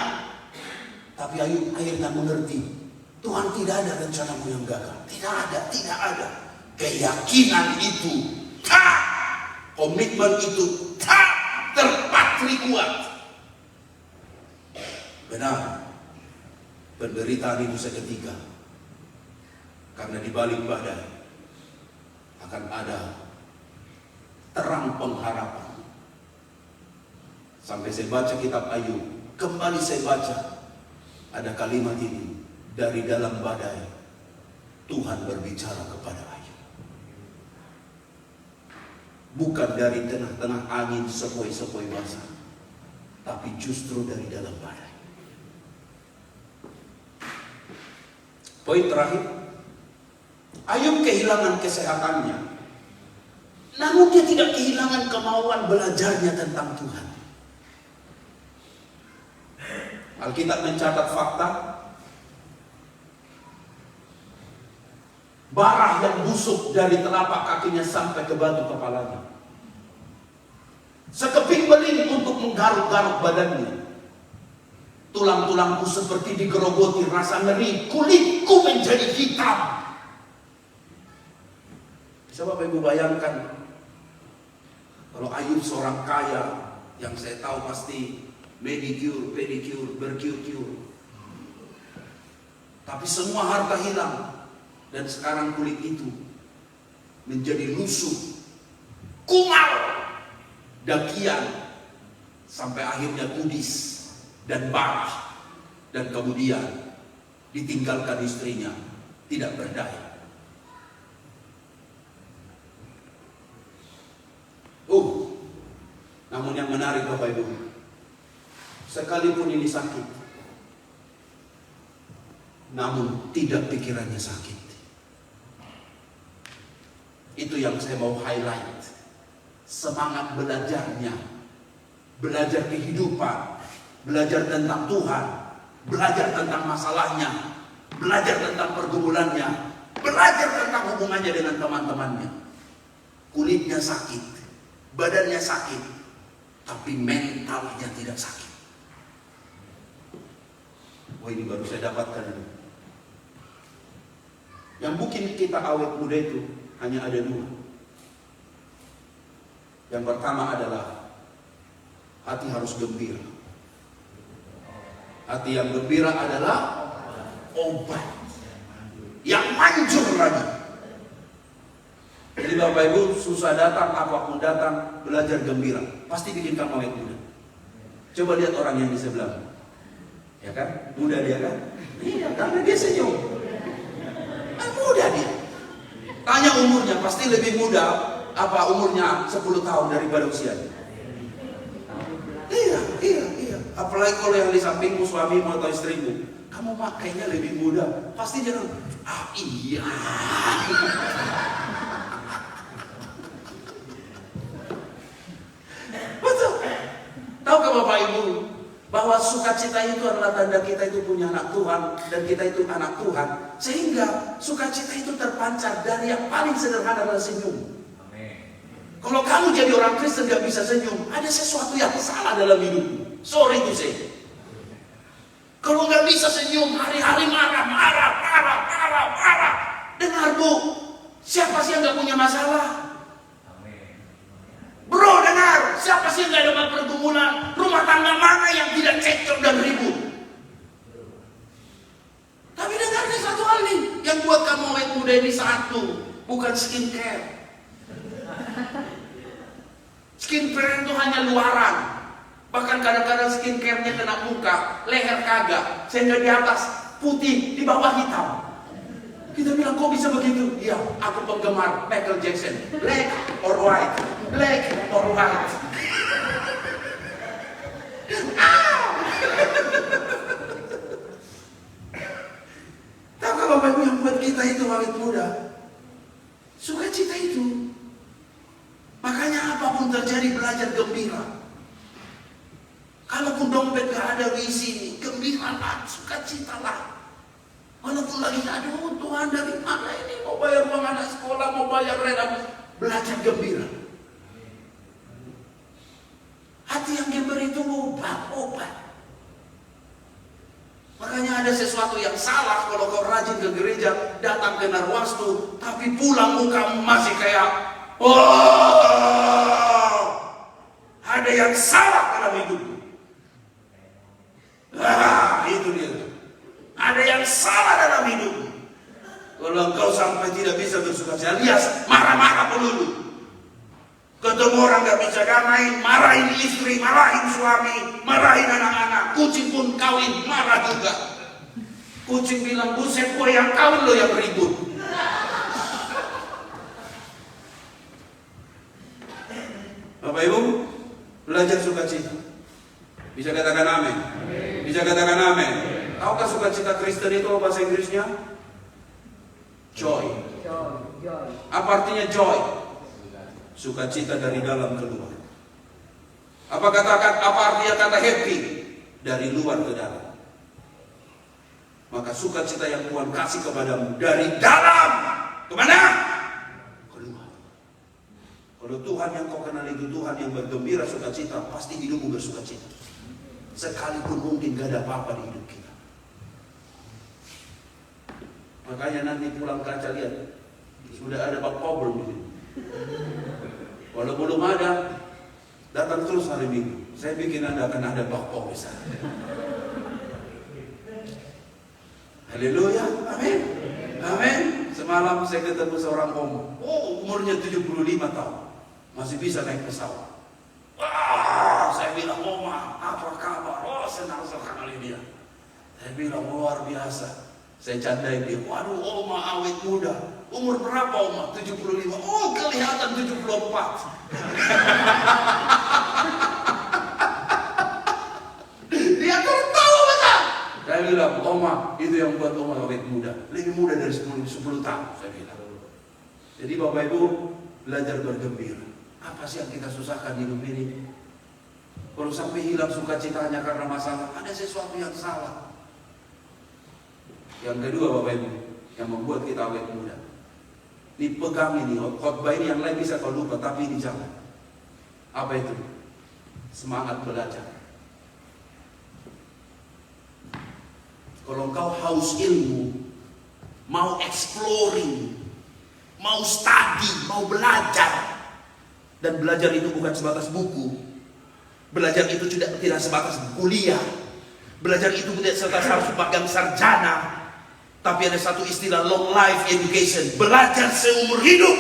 tapi Ayub akhirnya mengerti, Tuhan tidak ada rencanamu yang gagal. Tidak ada. Keyakinan itu tak, komitmen itu tak terpatri kuat. Benar, penderitaan itu seketika, karena di balik badai akan ada terang pengharapan. Sampai saya baca kitab Ayub, kembali saya baca, ada kalimat ini, dari dalam badai Tuhan berbicara kepada Ayub. Bukan dari tengah-tengah angin sepoi-sepoi basah, tapi justru dari dalam badai. Poin terakhir, Ayub kehilangan kesehatannya, namun dia tidak kehilangan kemauan belajarnya tentang Tuhan. Alkitab mencatat fakta, barah yang busuk dari telapak kakinya sampai ke batu kepalanya. Sekeping beling untuk menggaruk-garuk badannya. Tulang-tulangku seperti digerogoti rasa nyeri, kulitku menjadi hitam. Bisa Bapak Ibu bayangkan, kalau Ayub seorang kaya, yang saya tahu pasti medicure, pedicure, bercure-cure, tapi semua harta hilang, dan sekarang kulit itu menjadi lusuh, kumal, dakian, sampai akhirnya kudis dan barah, dan kemudian ditinggalkan istrinya, tidak berdaya. Namun yang menarik Bapak Ibu, sekalipun ini sakit, namun tidak pikirannya sakit. Itu yang saya mau highlight. Semangat belajarnya, belajar kehidupan, belajar tentang Tuhan, belajar tentang masalahnya, belajar tentang pergumulannya, belajar tentang hubungannya dengan teman-temannya. Kulitnya sakit, badannya sakit, tapi mentalnya tidak sakit. Oh, ini baru saya dapatkan. Yang bikin kita awet muda itu hanya ada dua. Yang pertama adalah hati harus gembira. Hati yang gembira adalah obat yang manjur lagi. Jadi Bapak Ibu, susah datang, apapun datang, belajar gembira, pasti bikin kamu awet muda. Coba lihat orang yang di sebelah, ya kan? Muda dia kan? Iya, karena dia senyum. Muda dia. Tanya umurnya, pasti lebih muda. Apa umurnya 10 tahun daripada usianya? Iya. Apalagi kalau yang di sampingmu, suamimu atau istrimu, kamu makainya lebih muda, pasti dia iya. Betul. Tahukah Bapak Ibu bahwa sukacita itu adalah tanda kita itu punya anak Tuhan dan kita itu anak Tuhan, sehingga sukacita itu terpancar dari yang paling sederhana adalah senyum. Kalau kamu jadi orang Kristen gak bisa senyum, ada sesuatu yang salah dalam hidupmu. Sorry to say. Kalau gak bisa senyum, hari-hari marah. Dengar Bu, siapa sih yang gak punya masalah? Bro, dengar, siapa sih yang gak ada pergumulan? Rumah tangga mana yang tidak cekcok dan ribut? Tapi dengarnya satu hal nih, yang buat kamu awet muda ini satu, bukan skincare, Skincare itu hanya luaran. Bahkan kadang-kadang skincare-nya kena muka, leher kagak, sehingga di atas putih, di bawah hitam. Kita bilang, kok bisa begitu? Iya, aku penggemar Michael Jackson. Black or white? Black or white? Tahukah Bapak Ibu yang buat kita itu awet muda? Sukacita itu. Makanya apapun terjadi belajar gembira. Kalaupun dompet gak ada di sini, gembiralah, sukacitalah. Walaupun lagi aduh Tuhan dari mana ini, mau bayar uang anak sekolah, mau bayar rent, belajar gembira. Hati yang gembira itu obat. Makanya ada sesuatu yang salah kalau kau rajin ke gereja, datang ke Narwastu, tapi pulang mukamu masih kayak ada yang salah dalam hidupmu. Itu dia. Ada yang salah dalam hidupmu. Kalau engkau sampai tidak bisa bersukacita, alias marah-marah pelulu. Ketemu orang gak bisa damai, marahin istri, marahin suami, marahin anak-anak. Kucing pun kawin, marah juga. Kucing bilang, buset gue yang kawin lo yang ribut. Bapak Ibu, belajar sukacita. Bisa katakan amin? Bisa katakan amin? Tahukah sukacita Kristen itu apa bahasa Inggrisnya? Joy. Apa artinya joy? Sukacita dari dalam keluar. Apa artinya kata happy? Dari luar ke dalam. Maka sukacita yang Tuhan kasih kepadamu dari dalam kemana? Keluar. Kalau Tuhan yang kau kenal itu Tuhan yang bergembira sukacita, pasti hidupmu bersukacita. Sekalipun mungkin gak ada apa-apa di hidup kita. Makanya nanti pulang kaca lihat, sudah ada bug problem di sini. Walau belum ada, datang terus hari Minggu. Saya bikin Anda akan ada bug problem di sana. Haleluya, amin. Amin. Semalam saya ketemu seorang om. Umurnya 75 tahun. Masih bisa naik pesawat. Wah, saya bilang, Oma, apa kabar? Oh, senang sekali dia. Saya bilang, luar biasa. Saya candain dia, waduh, Oma awet muda. Umur berapa, Oma? 75. Oh, kelihatan 74. Dia tertawa betul. Saya bilang, Oma, itu yang buat Oma awet muda. Lebih muda dari 10 tahun, saya bilang. Jadi Bapak Ibu, belajar bergembira. Apa sih yang kita susahkan di hidup ini? Kalau sampai hilang sukacitanya karena masalah, ada sesuatu yang salah. Yang kedua Bapak Ibu, yang membuat kita awet muda. Ini pegang ini, khotbah ini yang lain bisa kau lupa, tapi ini jangan. Apa itu? Semangat belajar. Kalau engkau haus ilmu, mau exploring, mau study, mau belajar. Dan belajar itu bukan sebatas buku. Belajar itu tidak sebatas kuliah. Belajar itu tidak sebatas harus pegang sarjana. Tapi ada satu istilah long life education. Belajar seumur hidup.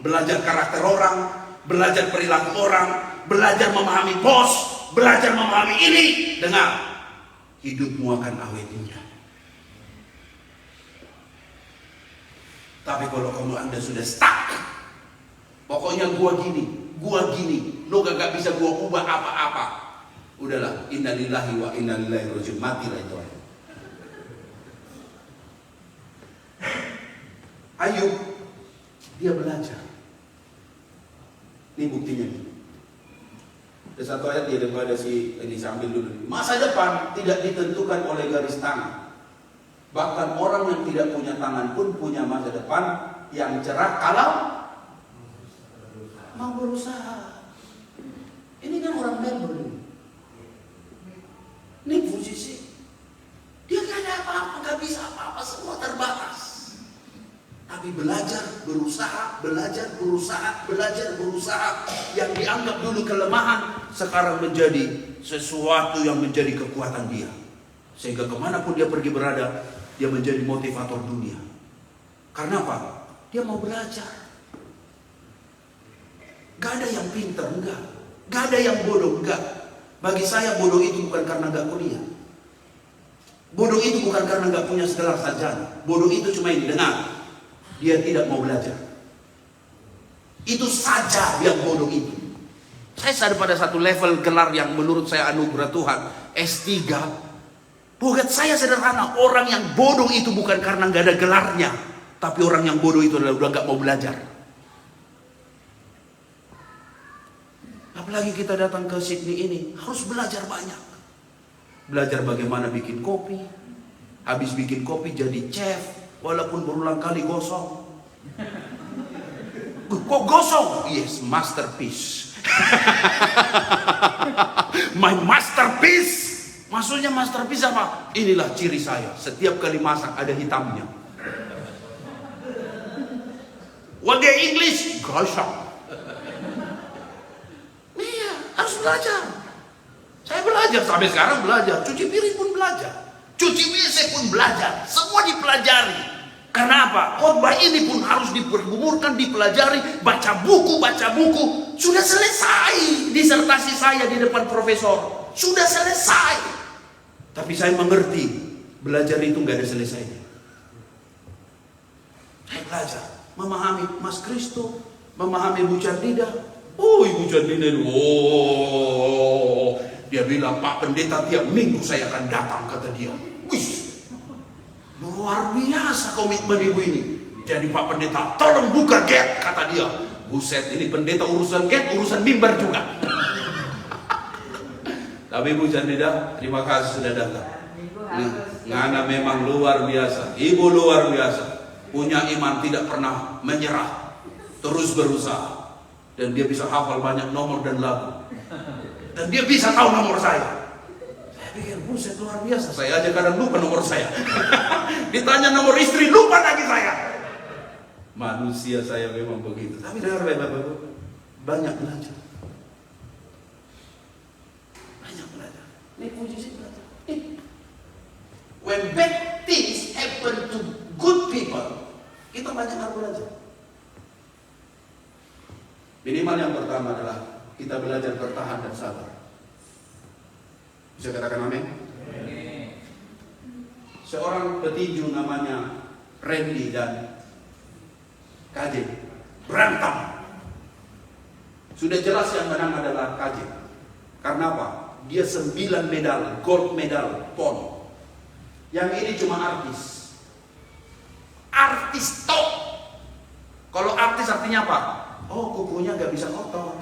Belajar karakter orang. Belajar perilaku orang. Belajar memahami bos. Belajar memahami ini. Dengar. Hidupmu akan awet muda. Tapi kalau Anda sudah stuck, pokoknya gua gini, lo gak bisa gua ubah apa-apa. Udahlah, innalillahi wa inna ilaihi raji'un, matilah itu. Ayub, dia belajar. Ini buktinya nih. Ada satu ayat di daripada ini saya ambil dulu. Masa depan tidak ditentukan oleh garis tangan. Bahkan orang yang tidak punya tangan pun punya masa depan yang cerah kalau mau berusaha. Ini kan orang Melbourne. Ini musisi. Dia gak ada apa-apa, gak bisa apa-apa, semua terbatas. Tapi belajar, berusaha, yang dianggap dulu kelemahan, sekarang menjadi sesuatu yang menjadi kekuatan dia. Sehingga kemanapun dia pergi berada, dia menjadi motivator dunia. Karena apa? Dia mau belajar. Gak ada yang pintar, enggak. Gak ada yang bodoh, enggak. Bagi saya bodoh itu bukan karena gak kuliah. Bodoh itu bukan karena gak punya gelar sarjana. Bodoh itu cuma ini, dengar. Dia tidak mau belajar. Itu saja yang bodoh itu. Saya sadar pada satu level gelar yang menurut saya anugerah Tuhan, S3. Buat saya sederhana, orang yang bodoh itu bukan karena gak ada gelarnya. Tapi orang yang bodoh itu adalah udah gak mau belajar. Apalagi kita datang ke Sydney ini, harus belajar banyak. Belajar bagaimana bikin kopi. Habis bikin kopi jadi chef, walaupun berulang kali gosong. Kok gosong? Yes, masterpiece. My masterpiece. Maksudnya masterpiece apa? Inilah ciri saya. Setiap kali masak ada hitamnya. What the English? Gosong. Iya, harus belajar. Saya belajar sampai sekarang belajar. Cuci piring pun belajar. Cuci WC pun belajar. Semua dipelajari. Karena apa? Khotbah ini pun harus dipergumurkan, dipelajari, baca buku. Sudah selesai disertasi saya di depan profesor. Sudah selesai. Tapi saya mengerti, belajar itu nggak ada selesainya. Saya belajar, memahami Mas Kristo, memahami Bu Cardida. Oh, Ibu Cardida, dia bilang, Pak Pendeta tiap minggu saya akan datang, kata dia. Wih, luar biasa komitmen ibu ini. Jadi Pak Pendeta, tolong buka gate, kata dia. Buset, ini pendeta urusan gate, urusan mimbar juga. Tapi Ibu Cardida, terima kasih sudah datang. Ngana memang luar biasa. Ibu luar biasa. Punya iman, tidak pernah menyerah. Terus berusaha. Dan dia bisa hafal banyak nomor dan lagu. Dan dia bisa tahu nomor saya. Saya pikir, buset, luar biasa. Saya aja kadang lupa nomor saya. Ditanya nomor istri, lupa lagi saya. Manusia saya memang begitu. Tapi dengar bapak-bapak, banyak belajar. Banyak belajar. Ini puji sih belajar. When bad things happen to good people, kita banyak harus belajar. Minimal yang pertama adalah kita belajar bertahan dan sabar. Bisa katakan amin? Seorang petinju namanya Randy dan KJ berantem. Sudah jelas yang menang adalah KJ. Karena apa? Dia 9 medal, gold medal, pon. Yang ini cuma artis. Artis top. Kalau artis artinya apa? Oh, kukunya gak bisa kotor.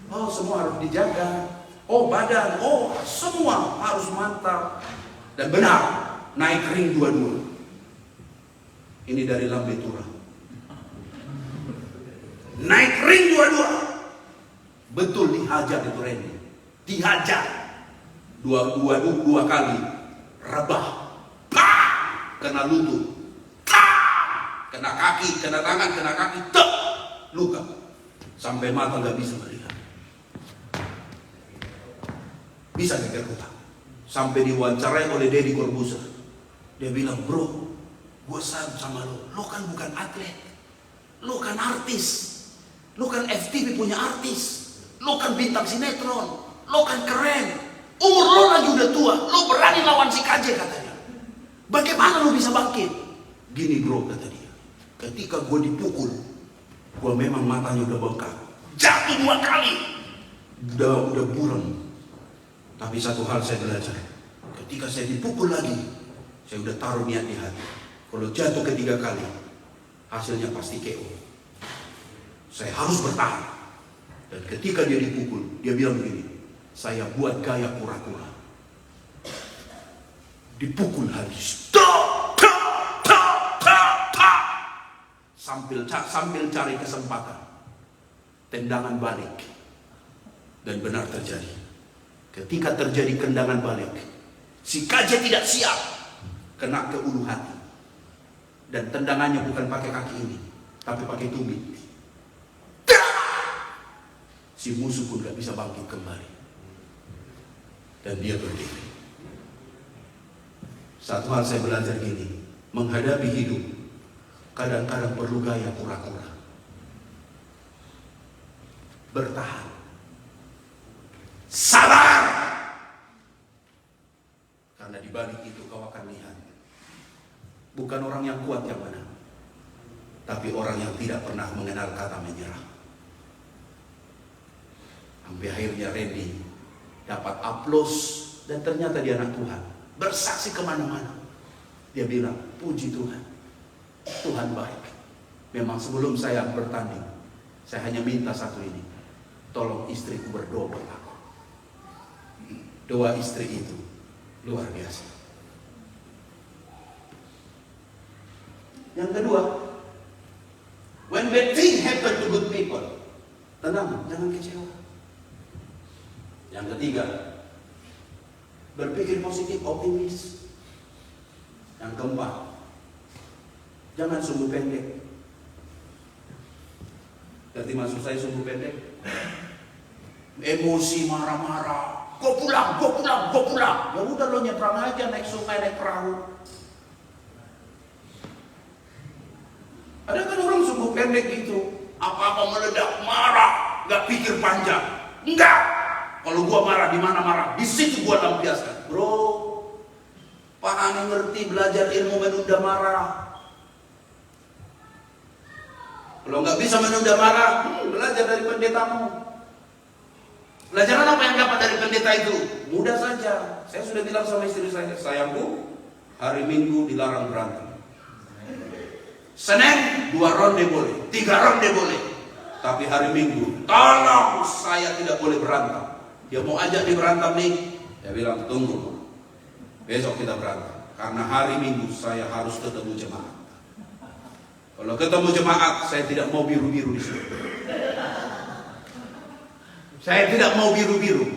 Oh, semua harus dijaga. Oh, badan. Oh, semua harus mantap. Dan benar, naik ring 2-2. Ini dari Lambe Tura. Naik ring 2-2. Betul dihajar itu Randy. Dihajar. Dua kali. Rebah. Pah! Kena lutut. Pah! Kena kaki, kena tangan, kena kaki. Tek! Luka. Sampai mata gak bisa melihat. Bisa geger otak. Sampai diwawancarai oleh Deddy Corbuzier. Dia bilang, bro, gue sayang sama lo. Lo kan bukan atlet. Lo kan artis. Lo kan FTV punya artis. Lo kan bintang sinetron. Lo kan keren. Umur lo lagi udah tua. Lo berani lawan si KJ, katanya. Bagaimana lo bisa bangkit? Gini bro, kata dia. Ketika gue dipukul, gue memang matanya udah bengkak. Jatuh 2 kali. Udah buram. Tapi satu hal saya belajar. Ketika saya dipukul lagi, saya udah taruh niat di hati. Kalau jatuh ketiga kali, hasilnya pasti KO. Saya harus bertahan. Dan ketika dia dipukul, dia bilang begini, saya buat gaya pura-pura. Dipukul habis. Sambil cari kesempatan. Tendangan balik. Dan benar terjadi. Ketika terjadi tendangan balik, si KJ tidak siap. Kena ke ulu hati. Dan tendangannya bukan pakai kaki ini, tapi pakai tumit. Si musuh pun gak bisa bangkit kembali. Dan dia berdiri. Satu hal saya belajar gini, menghadapi hidup kadang-kadang perlu gaya pura-pura. Bertahan. sabar. Karena di balik itu kau akan lihat, bukan orang yang kuat yang menang, tapi orang yang tidak pernah mengenal kata menyerah. Sampai akhirnya Randy dapat aplaus, dan ternyata dia anak Tuhan, bersaksi kemana-mana. Dia bilang, puji Tuhan, Tuhan baik. Memang sebelum saya bertanding, saya hanya minta satu ini, tolong istriku berdoa buat aku. Doa istri itu luar biasa. Yang kedua, when bad thing happen to good people, tenang, jangan kecewa. Yang ketiga, berpikir positif, optimis. Yang keempat, jangan sumbu pendek. Berarti maksud saya sumbu pendek? Emosi, marah-marah. Gue pulang. Ya udah lo nyebrang aja, naik sungai, naik perahu. Ada kan orang sumbu pendek gitu, apa-apa meledak, marah, gak pikir panjang. Enggak. Kalau gua marah, di mana marah? Di situ gua lampiaskan. Bro, Pak Ani ngerti belajar ilmu menunda marah. Kalau nggak bisa menunda marah, belajar dari pendetamu. Pelajaran apa yang dapat dari pendeta itu? Mudah saja. Saya sudah bilang sama istri saya, sayangku, hari Minggu dilarang berantem. Senin 2 ronde boleh, 3 ronde boleh. Tapi hari Minggu, tolong saya tidak boleh berantem. Dia mau ajak dia berantem nih, dia bilang tunggu, besok kita berantem. Karena hari Minggu saya harus ketemu jemaat. Kalau ketemu jemaat, saya tidak mau biru-biru di sini. Saya tidak mau biru-biru.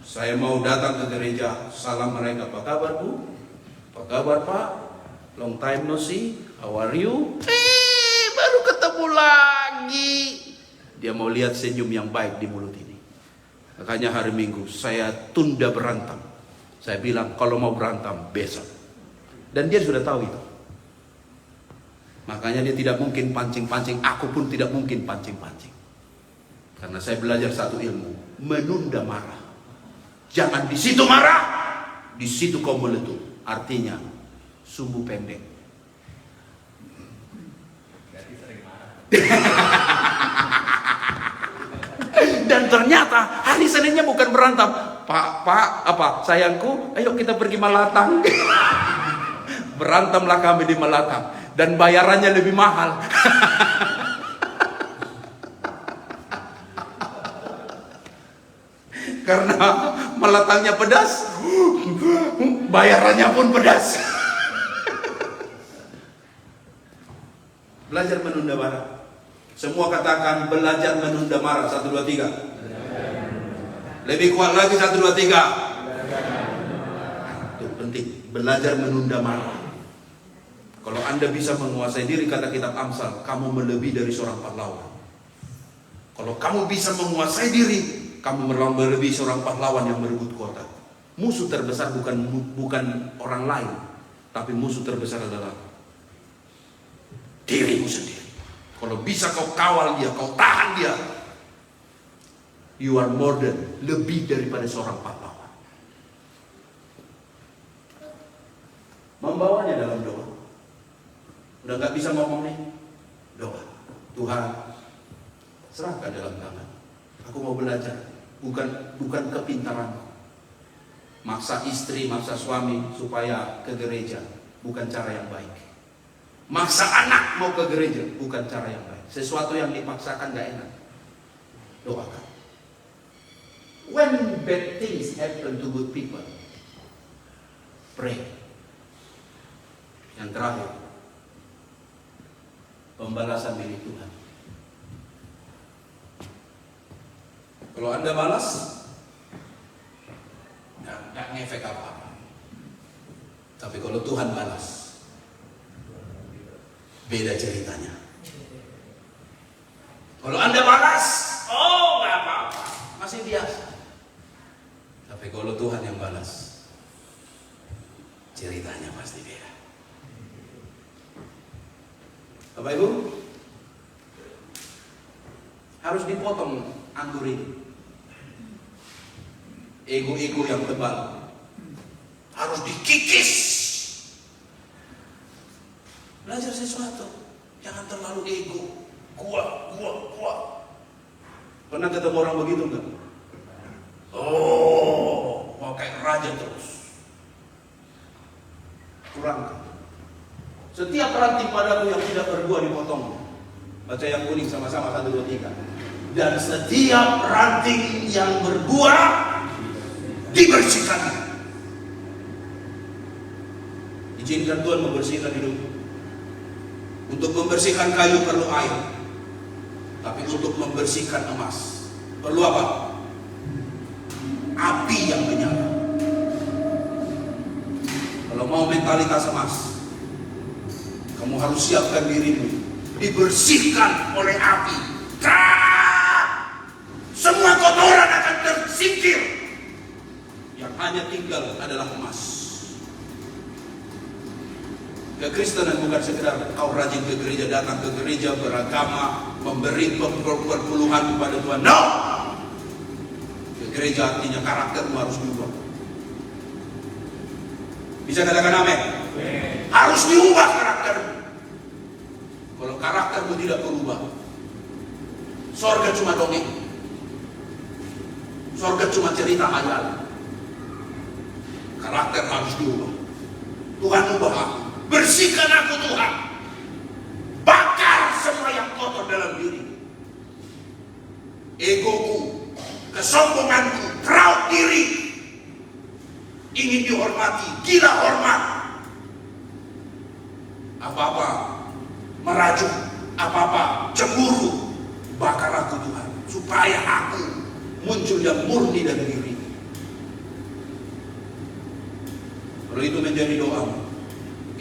Saya mau datang ke gereja, salam mereka, apa kabar Bu? Apa kabar Pak? Long time no see, how are you? Baru ketemu lagi. Dia mau lihat senyum yang baik di mulut ini. Makanya hari Minggu saya tunda berantem. Saya bilang kalau mau berantem besok. Dan dia sudah tahu itu. Makanya dia tidak mungkin pancing-pancing. Aku pun tidak mungkin pancing-pancing. Karena saya belajar satu ilmu, menunda marah. Jangan di situ marah, di situ kau meletup. Artinya sumbu pendek.
Berarti sering marah.
Dan ternyata hari Seninnya bukan berantem. Pak, sayangku, ayo kita pergi Malatang. Berantemlah kami di Malatang. Dan bayarannya lebih mahal. Karena Malatangnya pedas, bayarannya pun pedas. Belajar menunda marah. Semua katakan belajar menunda marah. 1, 2, 3. Lebih kuat lagi 1, 2, 3. Itu penting. Belajar menunda marah. Kalau Anda bisa menguasai diri, kata kitab Amsal, kamu melebihi dari seorang pahlawan. Kalau kamu bisa menguasai diri, kamu melebihi seorang pahlawan yang merebut kota. Musuh terbesar bukan orang lain, tapi musuh terbesar adalah dirimu sendiri. Kalau bisa kau kawal dia, kau tahan dia, you are more than, lebih daripada seorang pahlawan. Membawanya dalam doa. Udah gak bisa ngomong nih, doa. Tuhan, serahkan dalam tangan. Aku mau belajar, bukan kepintaranku. Maksa istri, maksa suami supaya ke gereja, bukan cara yang baik. Maksa anak mau ke gereja, bukan cara yang baik. Sesuatu yang dipaksakan gak enak. Doakan. When bad things happen to good people, pray. Yang terakhir, pembalasan milik Tuhan. Kalau Anda balas, nggak ngefek apa-apa. Tapi kalau Tuhan balas, beda ceritanya. Kalau Anda balas, oh nggak apa-apa, masih biasa. Tapi kalau Tuhan yang balas, ceritanya pasti beda. Bapak Ibu, harus dipotong anggur ini. ego-ego yang tebal harus dikikis. Belajar sesuatu, jangan terlalu ego, gua. Pernah ketemu orang begitu enggak? Oh, mau kayak raja terus. Kurang. Setiap ranting padaku yang tidak berbuah dipotong. Baca yang kuning sama-sama 1, 2, 3. Dan setiap ranting yang berbuah dibersihkan. Izinkan Tuhan membersihkan hidupmu. Untuk membersihkan kayu perlu air. Tapi untuk membersihkan emas perlu apa? Api yang menyala. Kalau mau mentalitas emas, kamu harus siapkan dirimu dibersihkan oleh api. Semua kotoran akan tersingkir. Yang hanya tinggal adalah emas. Kekristenan bukan sekedar kau rajin ke gereja, datang ke gereja, beragama, memberi perpuluhan kepada Tuhan. No! Ke gereja artinya karaktermu harus diubah. Bisa katakan amin? Harus diubah karaktermu. Kalau karaktermu tidak berubah, sorga cuma dongeng. Sorga cuma cerita hayal. Karakter harus diubah. Tuhan ubah aku. Bersihkan aku Tuhan. Bakar semua yang kotor dalam diri. Egoku, kesombonganku, proud diri, ingin dihormati, gila hormat. Apa-apa merajuk, apa-apa cemburu, bakar aku Tuhan. Supaya aku muncul yang murni dari diri. Kalau itu menjadi doa,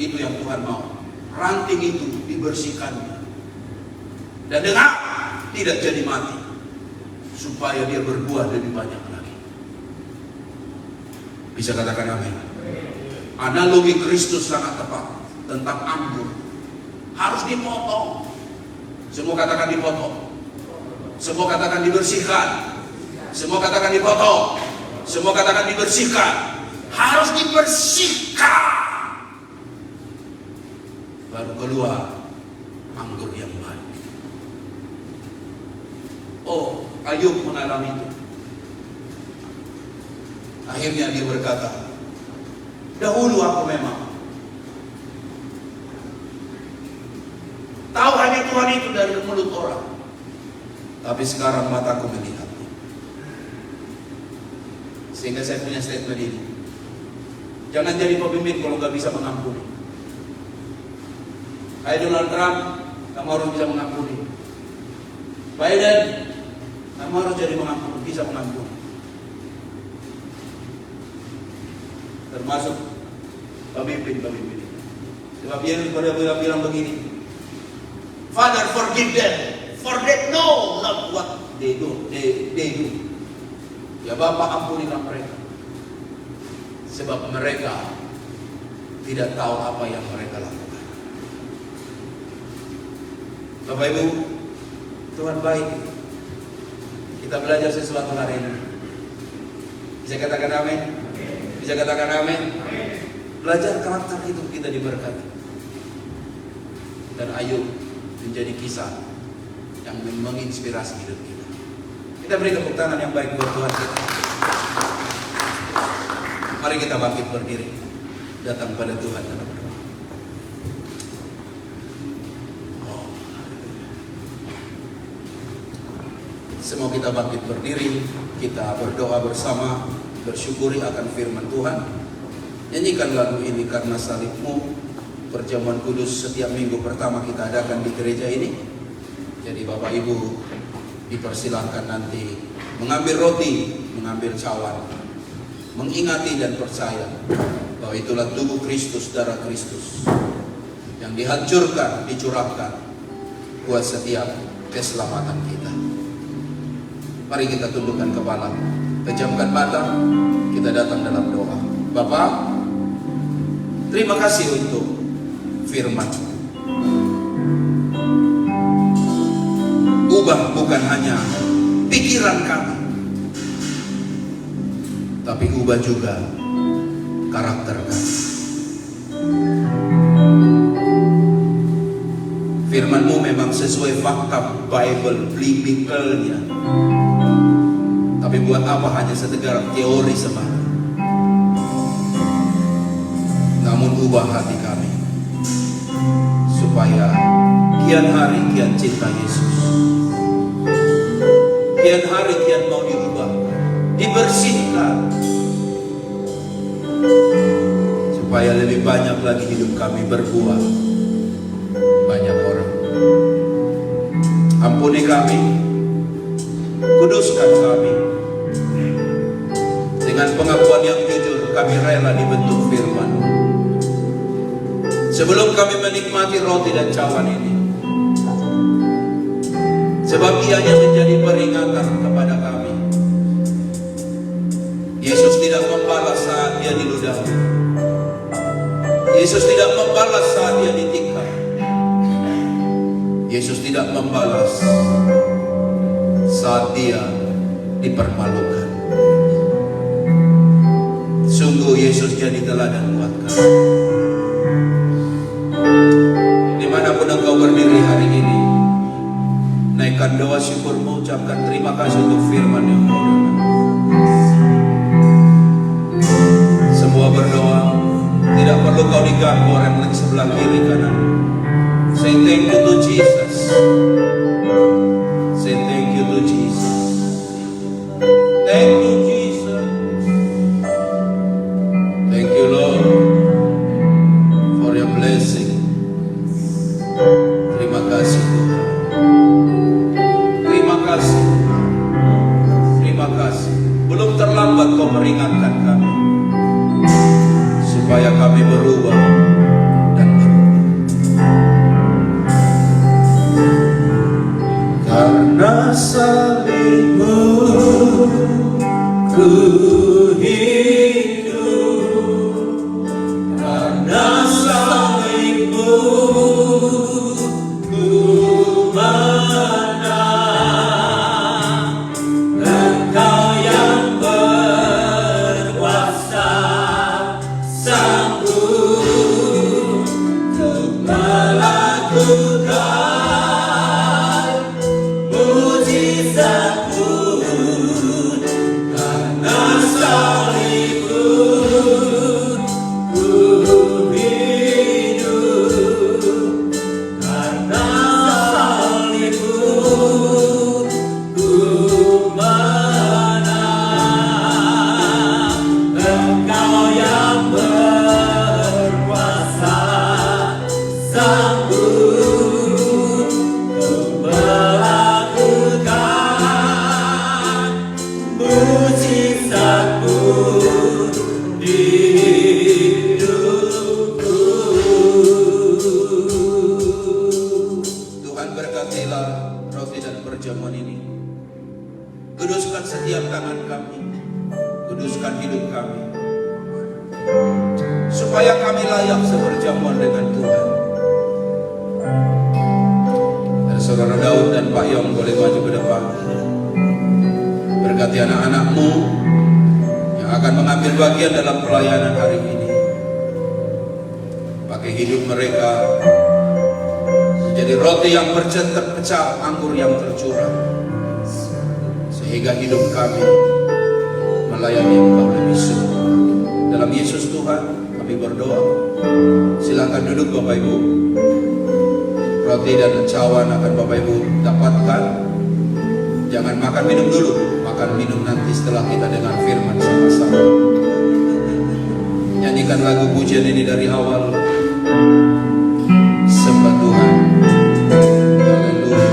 itu yang Tuhan mau. Ranting itu dibersihkannya. Dan dengan tidak jadi mati. Supaya dia berbuah lebih banyak lagi. Bisa katakan amin. Analogi Kristus sangat tepat tentang anggur. Harus dipotong. Semua katakan dipotong. Semua katakan dibersihkan. Semua katakan dipotong. Semua katakan dibersihkan. Harus dibersihkan. Baru keluar anggur yang baik. Oh, Ayub mengalami itu. Akhirnya dia berkata, dahulu aku memang tahu hanya Tuhan itu dari mulut orang, tapi sekarang mataku melihat. Sehingga saya punya statement ini. Jangan jadi pemimpin kalau nggak bisa mengampuni. Kayak Donald Trump, kamu harus bisa mengampuni. Biden, kamu harus jadi mengampuni, bisa mengampuni. Termasuk pemimpin-pemimpin. Sebab dia bilang begini, Father, forgive them, for they know not what they do. Ya Bapa, ampunilah mereka. Sebab mereka tidak tahu apa yang mereka lakukan. Bapak Ibu, Tuhan baik. Kita belajar sesuatu hari ini. Bisa katakan amin? Bisa katakan amin? Belajar karakter hidup kita diberkati. Dan Ayub menjadi kisah yang menginspirasi hidup kita. Kita beri tepuk tangan yang baik buat Tuhan kita. Mari kita bangkit berdiri, datang pada Tuhan dalam doa. Semua kita bangkit berdiri, kita berdoa bersama, bersyukuri akan firman Tuhan. Nyanyikan lagu ini karena salibmu. Perjamuan kudus setiap minggu pertama kita adakan di gereja ini. Jadi Bapak Ibu dipersilahkan nanti mengambil roti, mengambil cawan, mengingati dan percaya bahwa itulah tubuh Kristus, darah Kristus yang dihancurkan, dicurahkan buat setiap keselamatan kita. Mari kita tundukkan kepala, pejamkan mata, kita datang dalam doa. Bapa, terima kasih untuk firman. Ubah bukan hanya pikiran kami, tapi ubah juga karakter kami. Firman-Mu memang sesuai fakta Bible, biblikalnya. Tapi buat apa hanya sekedar teori semata? Namun ubah hati kami, supaya kian hari kian cinta Yesus, kian hari kian mau diubah, dibersihkan, supaya lebih banyak lagi hidup kami berbuah banyak orang. Ampuni kami, kuduskan kami. Dengan pengakuan yang jujur, kami rela dibentuk firman. Sebelum kami menikmati roti dan cawan ini, sebab ianya menjadi peringatan kepada kami. Yesus tidak membalas saat dia diludahi. Yesus tidak membalas saat dia ditikam. Yesus tidak membalas saat dia dipermalukan. Sungguh Yesus jadi teladan buat kami. Dimanapun engkau berdiri hari ini, naikkan doa syukurmu, ucapkan terima kasih untuk firman yang kau dengar. Semua berdoa, tidak perlu kau diganggu orang lagi sebelah kiri kanan. Say thank you to Jesus. Say thank you to Jesus. Thank you Jesus. Thank you Lord for your blessing. Terima kasih Tuhan. Terima kasih. Terima kasih. Belum terlambat kau meringatkan kami, supaya kami berubah dan berubah. Karena salib-Mu ku hidup, karena salib-Mu ku menang. Engkau yang berkuasa, sanggup untuk melakukan mujizat-Mu. Karena salib-Mu ku hidup, karena salib-Mu ku menang. Engkau yang berkuasa, sanggup untuk melakukan mujizat-Mu di hidupku. Tuhan berkatilah roti dan perjamuan ini. Kuduskan setiap tangan kami, kuduskan hidup kami, supaya kami layak seperjamuan dengan Tuhan. Dan saudara Daud dan Pak Yong boleh maju ke depan. Berkati anak-anak-Mu yang akan mengambil bagian dalam pelayanan hari ini. Pakai hidup mereka menjadi roti yang bercetek pecah, anggur yang tercurah, sehingga hidup kami melayani Engkau lebih sungguh. Dalam Yesus Tuhan kami berdoa. Silakan duduk Bapak Ibu. Roti dan cawan akan Bapak Ibu dapatkan. Jangan makan minum dulu, makan minum nanti setelah kita dengar firman sama-sama. Nyanyikan lagu pujian ini dari awal. Sembah Tuhan. Haleluya.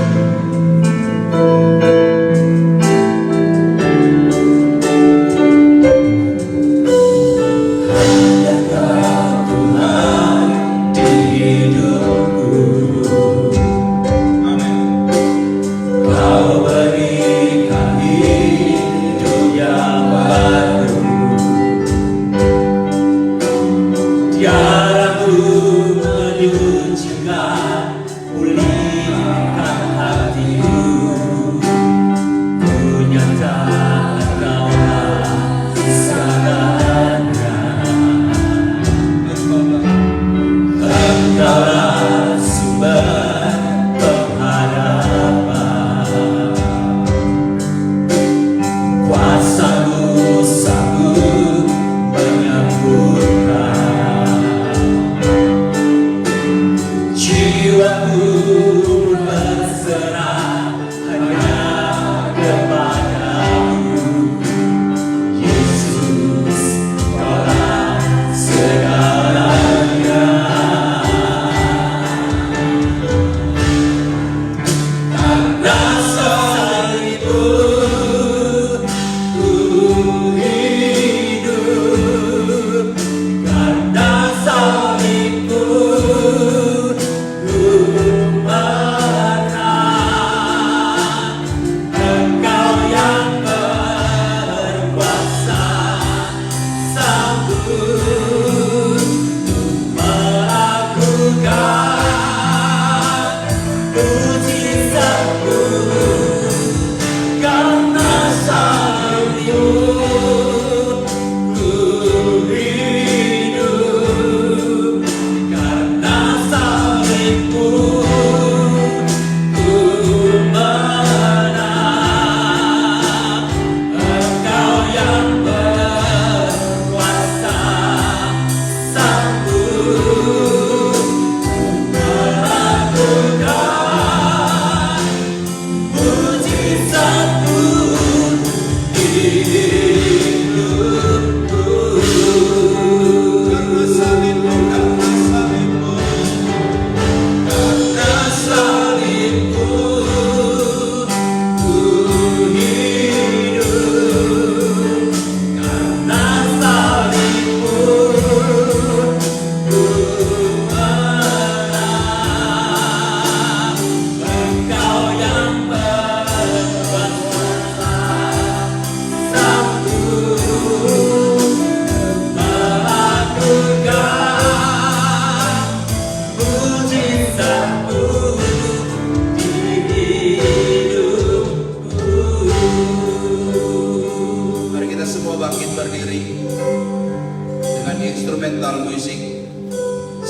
Tiada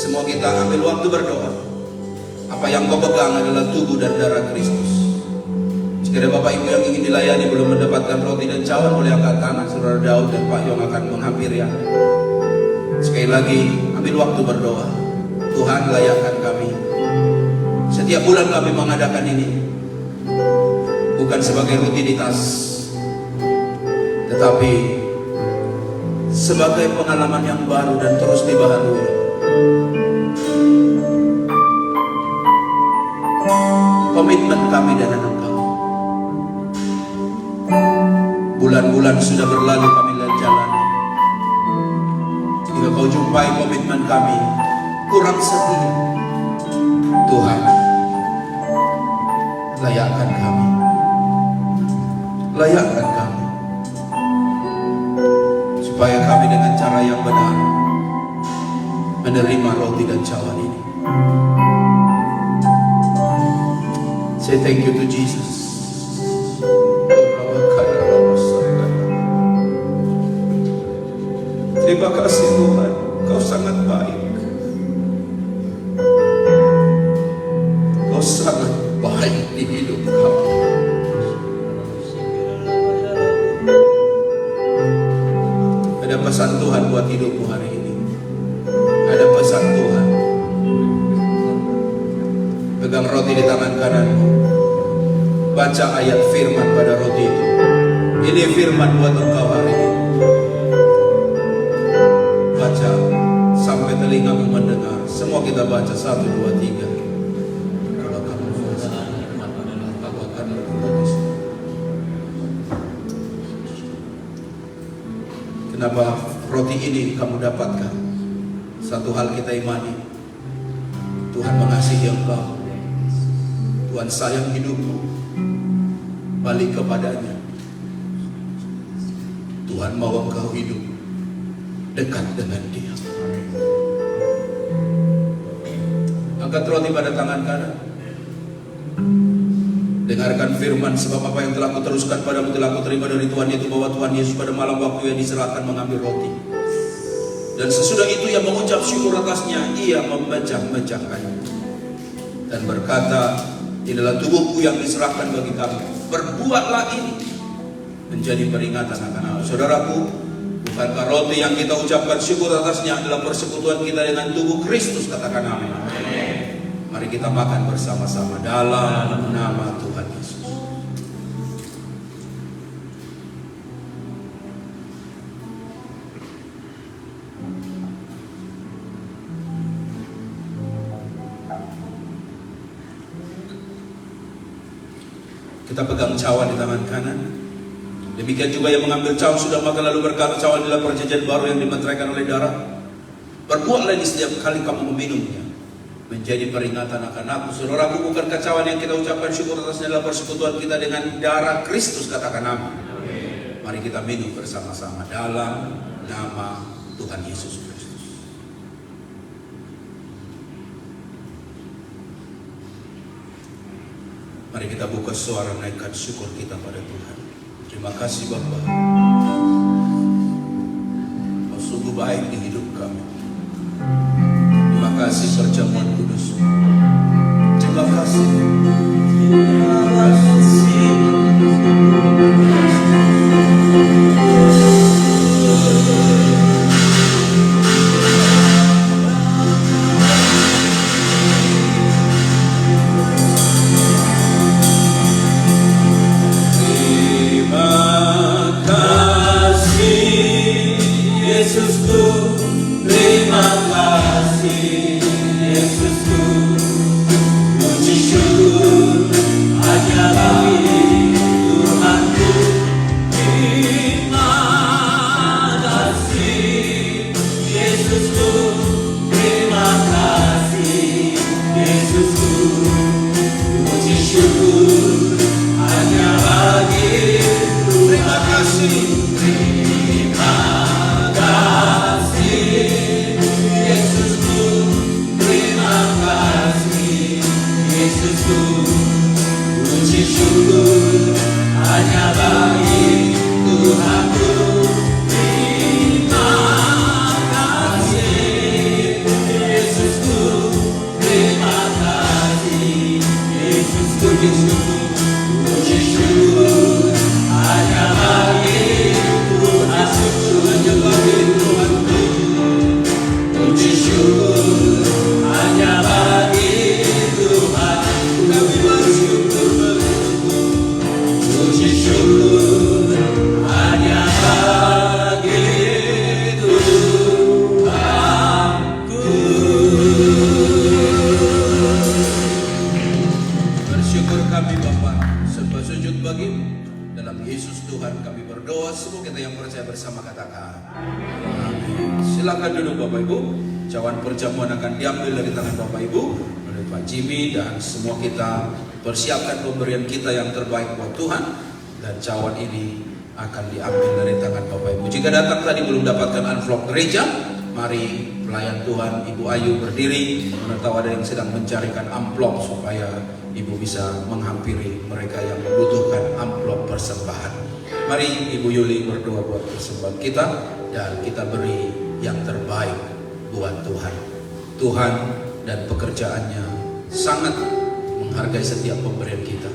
Semua kita ambil waktu berdoa. Apa yang kau pegang adalah tubuh dan darah Kristus. Jika ada Bapak Ibu yang ingin dilayani belum mendapatkan roti dan cawan, boleh angkat tangan. Saudara Daud dan Pak Yong akan menghampiri Anda. Sekali lagi, ambil waktu berdoa. Tuhan, layakkan kami. Setiap bulan kami mengadakan ini bukan sebagai rutinitas, tetapi sebagai pengalaman yang baru dan terus dibaharui. Komitmen kami dan anak kami. Bulan-bulan sudah berlalu kami jalani. Jika kau jumpai komitmen kami kurang setia, Tuhan, layakkan kami. Layakkan kami. Supaya kami dengan cara yang benar menerima roti dan cawan ini. Say thank you to Jesus. Terima kasih Tuhan, Kau sangat baik. Kau sangat baik di hidup kami. Ada pesan Tuhan buat hidupmu hari ini. Ada pesan Tuhan. Pegang roti di tangan kananmu. Baca ayat firman pada roti itu. Ini firman buat engkau hari ini. Baca sampai telingamu mendengar. Semua kita baca 1, 2, 3. Kalau kamu nikmat adalah aku akan berkata. Kenapa roti ini kamu dapatkan? Satu hal kita imani, Tuhan mengasihi engkau. Tuhan sayang hidupmu. Balik kepadanya. Tuhan mau engkau hidup dekat dengan Dia. Angkat roti pada tangan kanan. Dengarkan firman, sebab apa yang telah kuteruskan padamu telah kuterima dari Tuhan, yaitu bahwa Tuhan Yesus pada malam waktu yang diserahkan mengambil roti. Dan sesudah itu ia mengucap syukur atasnya, ia memecah-mecahkannya dan berkata, inilah tubuhku yang diserahkan bagi kamu. Berbuatlah ini menjadi peringatan akan aku. Saudaraku, bukankah roti yang kita ucapkan syukur atasnya adalah persekutuan kita dengan tubuh Kristus? Katakan amin. Mari kita makan bersama-sama dalam nama Tuhan Yesus. Kita pegang cawan di tangan kanan. Demikian juga yang mengambil cawan sudah makan lalu berkata, cawan adalah perjanjian baru yang dimeteraikan oleh darah. Berbuatlah ini setiap kali kamu meminumnya menjadi peringatan akan aku. Saudaraku, bukankah cawan yang kita ucapkan syukur atasnya adalah persekutuan kita dengan darah Kristus? Katakan amin. Mari kita minum bersama-sama dalam nama Tuhan Yesus Kristus. Mari kita buka suara, naikkan syukur kita pada Tuhan. Terima kasih Bapa. Kau sungguh baik di hidup kami. Terima kasih perjamuan kudus. Terima kasih. Terima kasih.
Terima kasih Yesusku, terima kasih.
percaya bersama katakan. Amin. Silakan duduk Bapak Ibu. Cawan perjamuan akan diambil dari tangan Bapak Ibu oleh Pak Jimmy, dan semua kita persiapkan pemberian kita yang terbaik buat Tuhan, dan cawan ini akan diambil dari tangan Bapak Ibu. Jika datang tadi belum dapatkan amplop gereja, mari pelayan Tuhan Ibu Ayu berdiri, mana tahu ada yang sedang mencarikan amplop supaya Ibu bisa menghampiri mereka yang membutuhkan amplop persembahan. Mari Ibu Yuli berdoa buat persembahan kita, dan kita beri yang terbaik buat Tuhan. Tuhan dan pekerjaannya sangat menghargai setiap pemberian kita.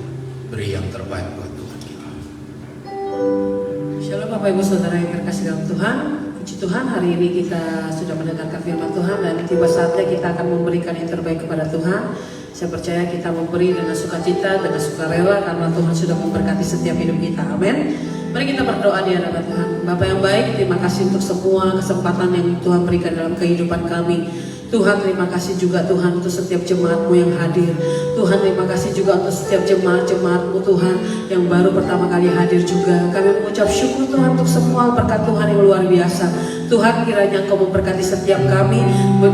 Beri yang terbaik buat Tuhan kita.
Shalom Bapak Ibu Saudara yang terkasih dalam Tuhan. Puji Tuhan, hari ini kita sudah mendengarkan firman Tuhan, dan tiba saatnya kita akan memberikan yang terbaik kepada Tuhan. Saya percaya kita memberi dengan sukacita, dengan sukarela, karena Tuhan sudah memberkati setiap hidup kita. Amin. Mari kita berdoa di hadapan Tuhan. Bapak yang baik, terima kasih untuk semua kesempatan yang Tuhan berikan dalam kehidupan kami. Tuhan, terima kasih juga Tuhan untuk setiap jemaat-Mu yang hadir. Tuhan, terima kasih juga untuk setiap jemaat-jemaat-Mu Tuhan yang baru pertama kali hadir juga. Kami mengucap syukur Tuhan untuk semua berkat Tuhan yang luar biasa. Tuhan, kiranya Engkau memberkati setiap kami,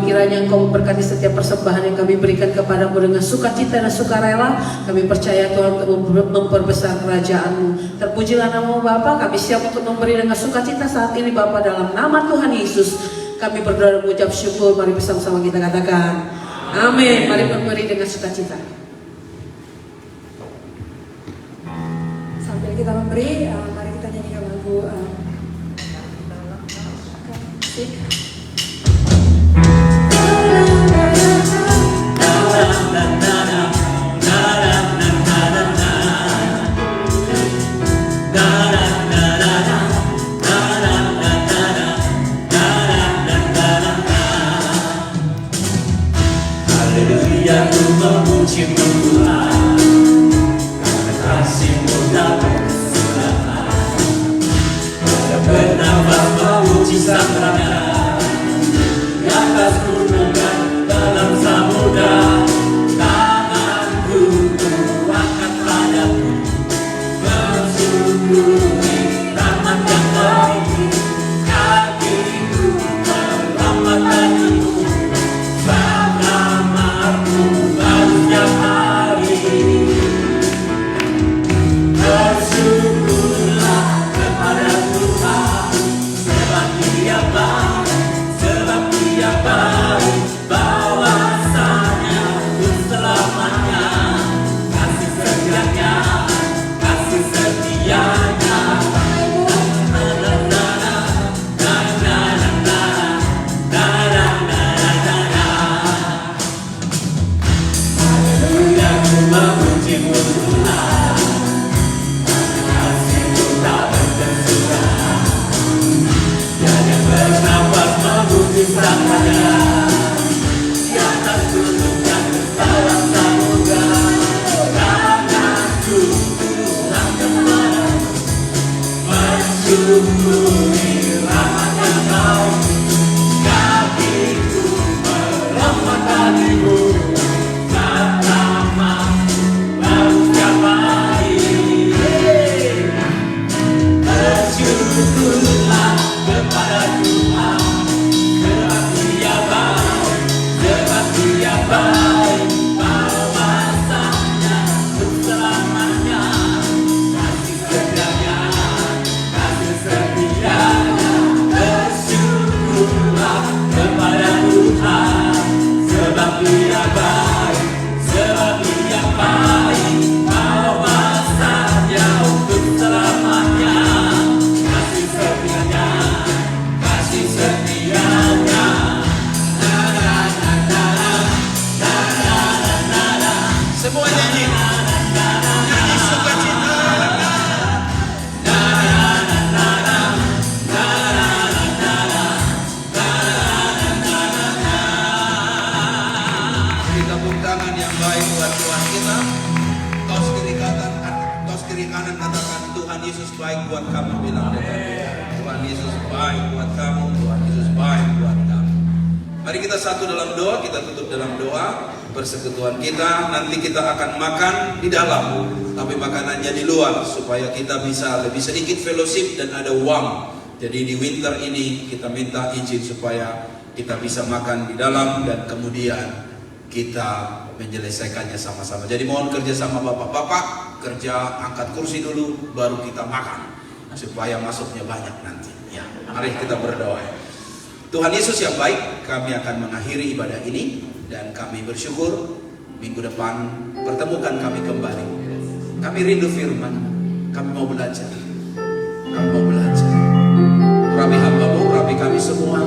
kiranya Engkau memberkati setiap persembahan yang kami berikan kepadamu dengan sukacita dan sukarela. Kami percaya Tuhan untuk memperbesar kerajaan-Mu. Terpujilah nama-Mu Bapa. Kami siap untuk memberi dengan sukacita saat ini Bapa, dalam nama Tuhan Yesus. Kami berdoa dan mengucap syukur. Mari bersama-sama kita katakan amin. Mari memberi dengan sukacita.
Sambil kita memberi, mari kita nyanyikan lagu musik.
Aku memuji-Mu Tuhan, karena kasih-Mu tak berselahan. Pada bernafas memuji Sang Raja, di atas gunung dan dalam samudra. Tanganku kuangkat padamu, mensyukuri rahmat yang baik. Kakiku melambangkan-Mu, setiap hari. Bersyukurlah kepada Tuhan, sebab Dia baik, bahwasanya untuk selamanya. Kasih setianya, kasih setianya. Memuji-Mu Tuhan, kasih-Mu tak berkesudahan. Tiada bernafas memuji Sang Raja, di atas gunung dan dalam samudra. Tanganku Tuhan kepadamu, mensyukuri rahmat yang baik. Kakiku melambangkan-Mu, bersyukurlah kepada Tuhan, sebab Dia baik, bahwasanya untuk selamanya. Kasih setianya, kasih setianya. Bersyukurlah kepada Tuhan, sebab Dia baik, bahwasanya untuk selamanya. Kasih setianya, kasih setianya. Semua nyanyi, nyanyi sukacita. Beri tepuk tangan yang baik buat Tuhan kita. Tos kiri kanan katakan, Tuhan Yesus baik buat kamu. Bilang dengan dia, Tuhan Yesus baik buat kamu, Tuhan Yesus baik buat kamu. Mari kita satu dalam doa, kita tutup dalam doa persekutuan kita. Nanti kita akan makan di dalam, tapi makanannya di luar, supaya kita bisa lebih sedikit fellowship dan ada uang
Jadi di winter ini kita minta izin supaya kita bisa makan di dalam dan kemudian kita menyelesaikannya sama-sama. Jadi mohon kerjasama Bapak-Bapak, kerja angkat kursi dulu, baru kita makan supaya masuknya banyak nanti. Ya, mari kita berdoa. Tuhan Yesus yang baik, kami akan mengakhiri ibadah ini dan kami bersyukur minggu depan pertemukan kami kembali. Kami rindu firman, kami mau belajar. Kami mau belajar. Urapi hamba-Mu, urapi kami semua,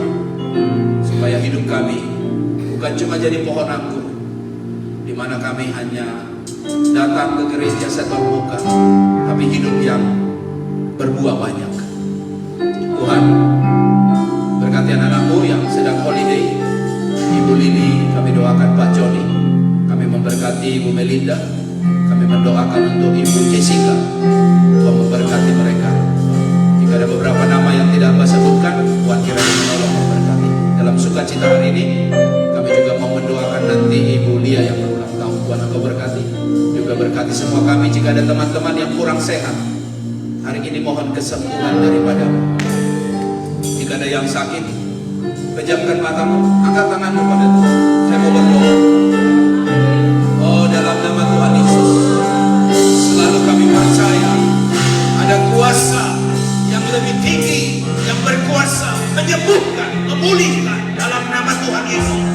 supaya hidup kami bukan cuma jadi pohon anggur, di mana kami hanya datang ke gereja setor muka, tapi hidup yang berbuah banyak. Tuhan, berkati anak-anak-Mu yang sedang holiday, Ibu Lili, kami doakan Pak Joni, kami memberkati Ibu Melinda, kami mendoakan untuk Ibu Jessica, Tuhan memberkati mereka. Jika ada beberapa nama yang tidak Mbak sebutkan, Tuhan kiranya menolong memberkati. Dalam sukacita hari ini, kami juga mau mendoakan nanti Ibu Lia yang berulang tahun. Tuhan Engkau berkati. Juga berkati semua kami. Jika ada teman-teman yang kurang sehat, hari ini mohon kesembuhan daripada-Mu. Jika ada yang sakit, pejamkan matamu, angkat tanganmu pada Tuhan. Saya mau berdoa. Oh, dalam nama Tuhan Yesus, selalu kami percaya ada kuasa yang lebih tinggi, yang berkuasa menyembuhkan, memulihkan dalam nama Tuhan Yesus.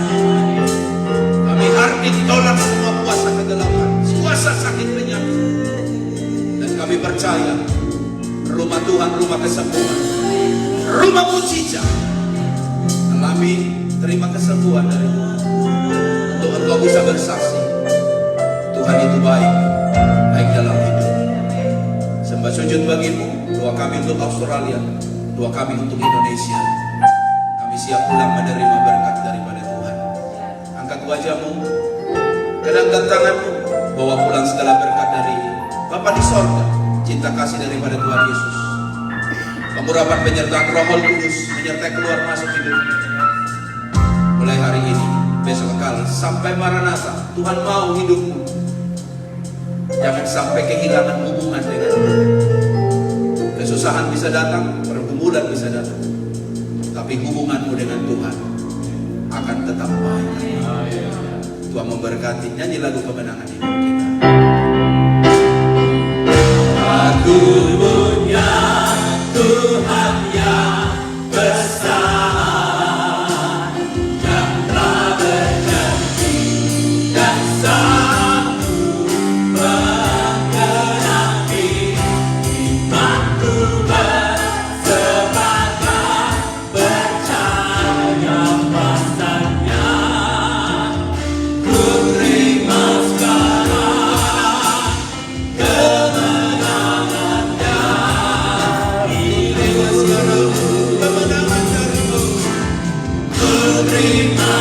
Kami hari ini tolak semua kuasa kegelapan, kuasa sakit penyakit, dan kami percaya rumah Tuhan, rumah kesembuhan, rumah mujizat. Alami, terima kesembuhan dari Tuhan. Untuk Engkau bisa bersaksi, Tuhan itu baik, baik dalam hidup. Sembah sujud bagi-Mu. Doa kami untuk Australia, doa kami untuk Indonesia. Kami siap pulang menerima berkat daripada Tuhan. Angkat wajah-Mu, kedangkan tangan-Mu, bawa pulang segala berkat dari Bapa di sorga, cinta kasih daripada Tuhan Yesus, pengurapan penyertaan Roh Kudus menyertai keluar masuk hidup. Mulai hari ini, besok kekal sampai Maranatha, Tuhan mau hidupmu. Jangan sampai kehilangan hubungan dengan Tuhan. Kesusahan bisa datang, pergumulan bisa datang, tapi hubunganmu dengan Tuhan akan tetap baik. Tuhan memberkati. Nyanyi lagu kemenangan hidup kita.
Aku punya Tuhan yang besar, yang telah berjanji dan sanggup menggenapi imanku bersepakat percaya pasanya. Ku terima sekarang kemenangannya. Terima sekarang kemenangan darimu. Ku terima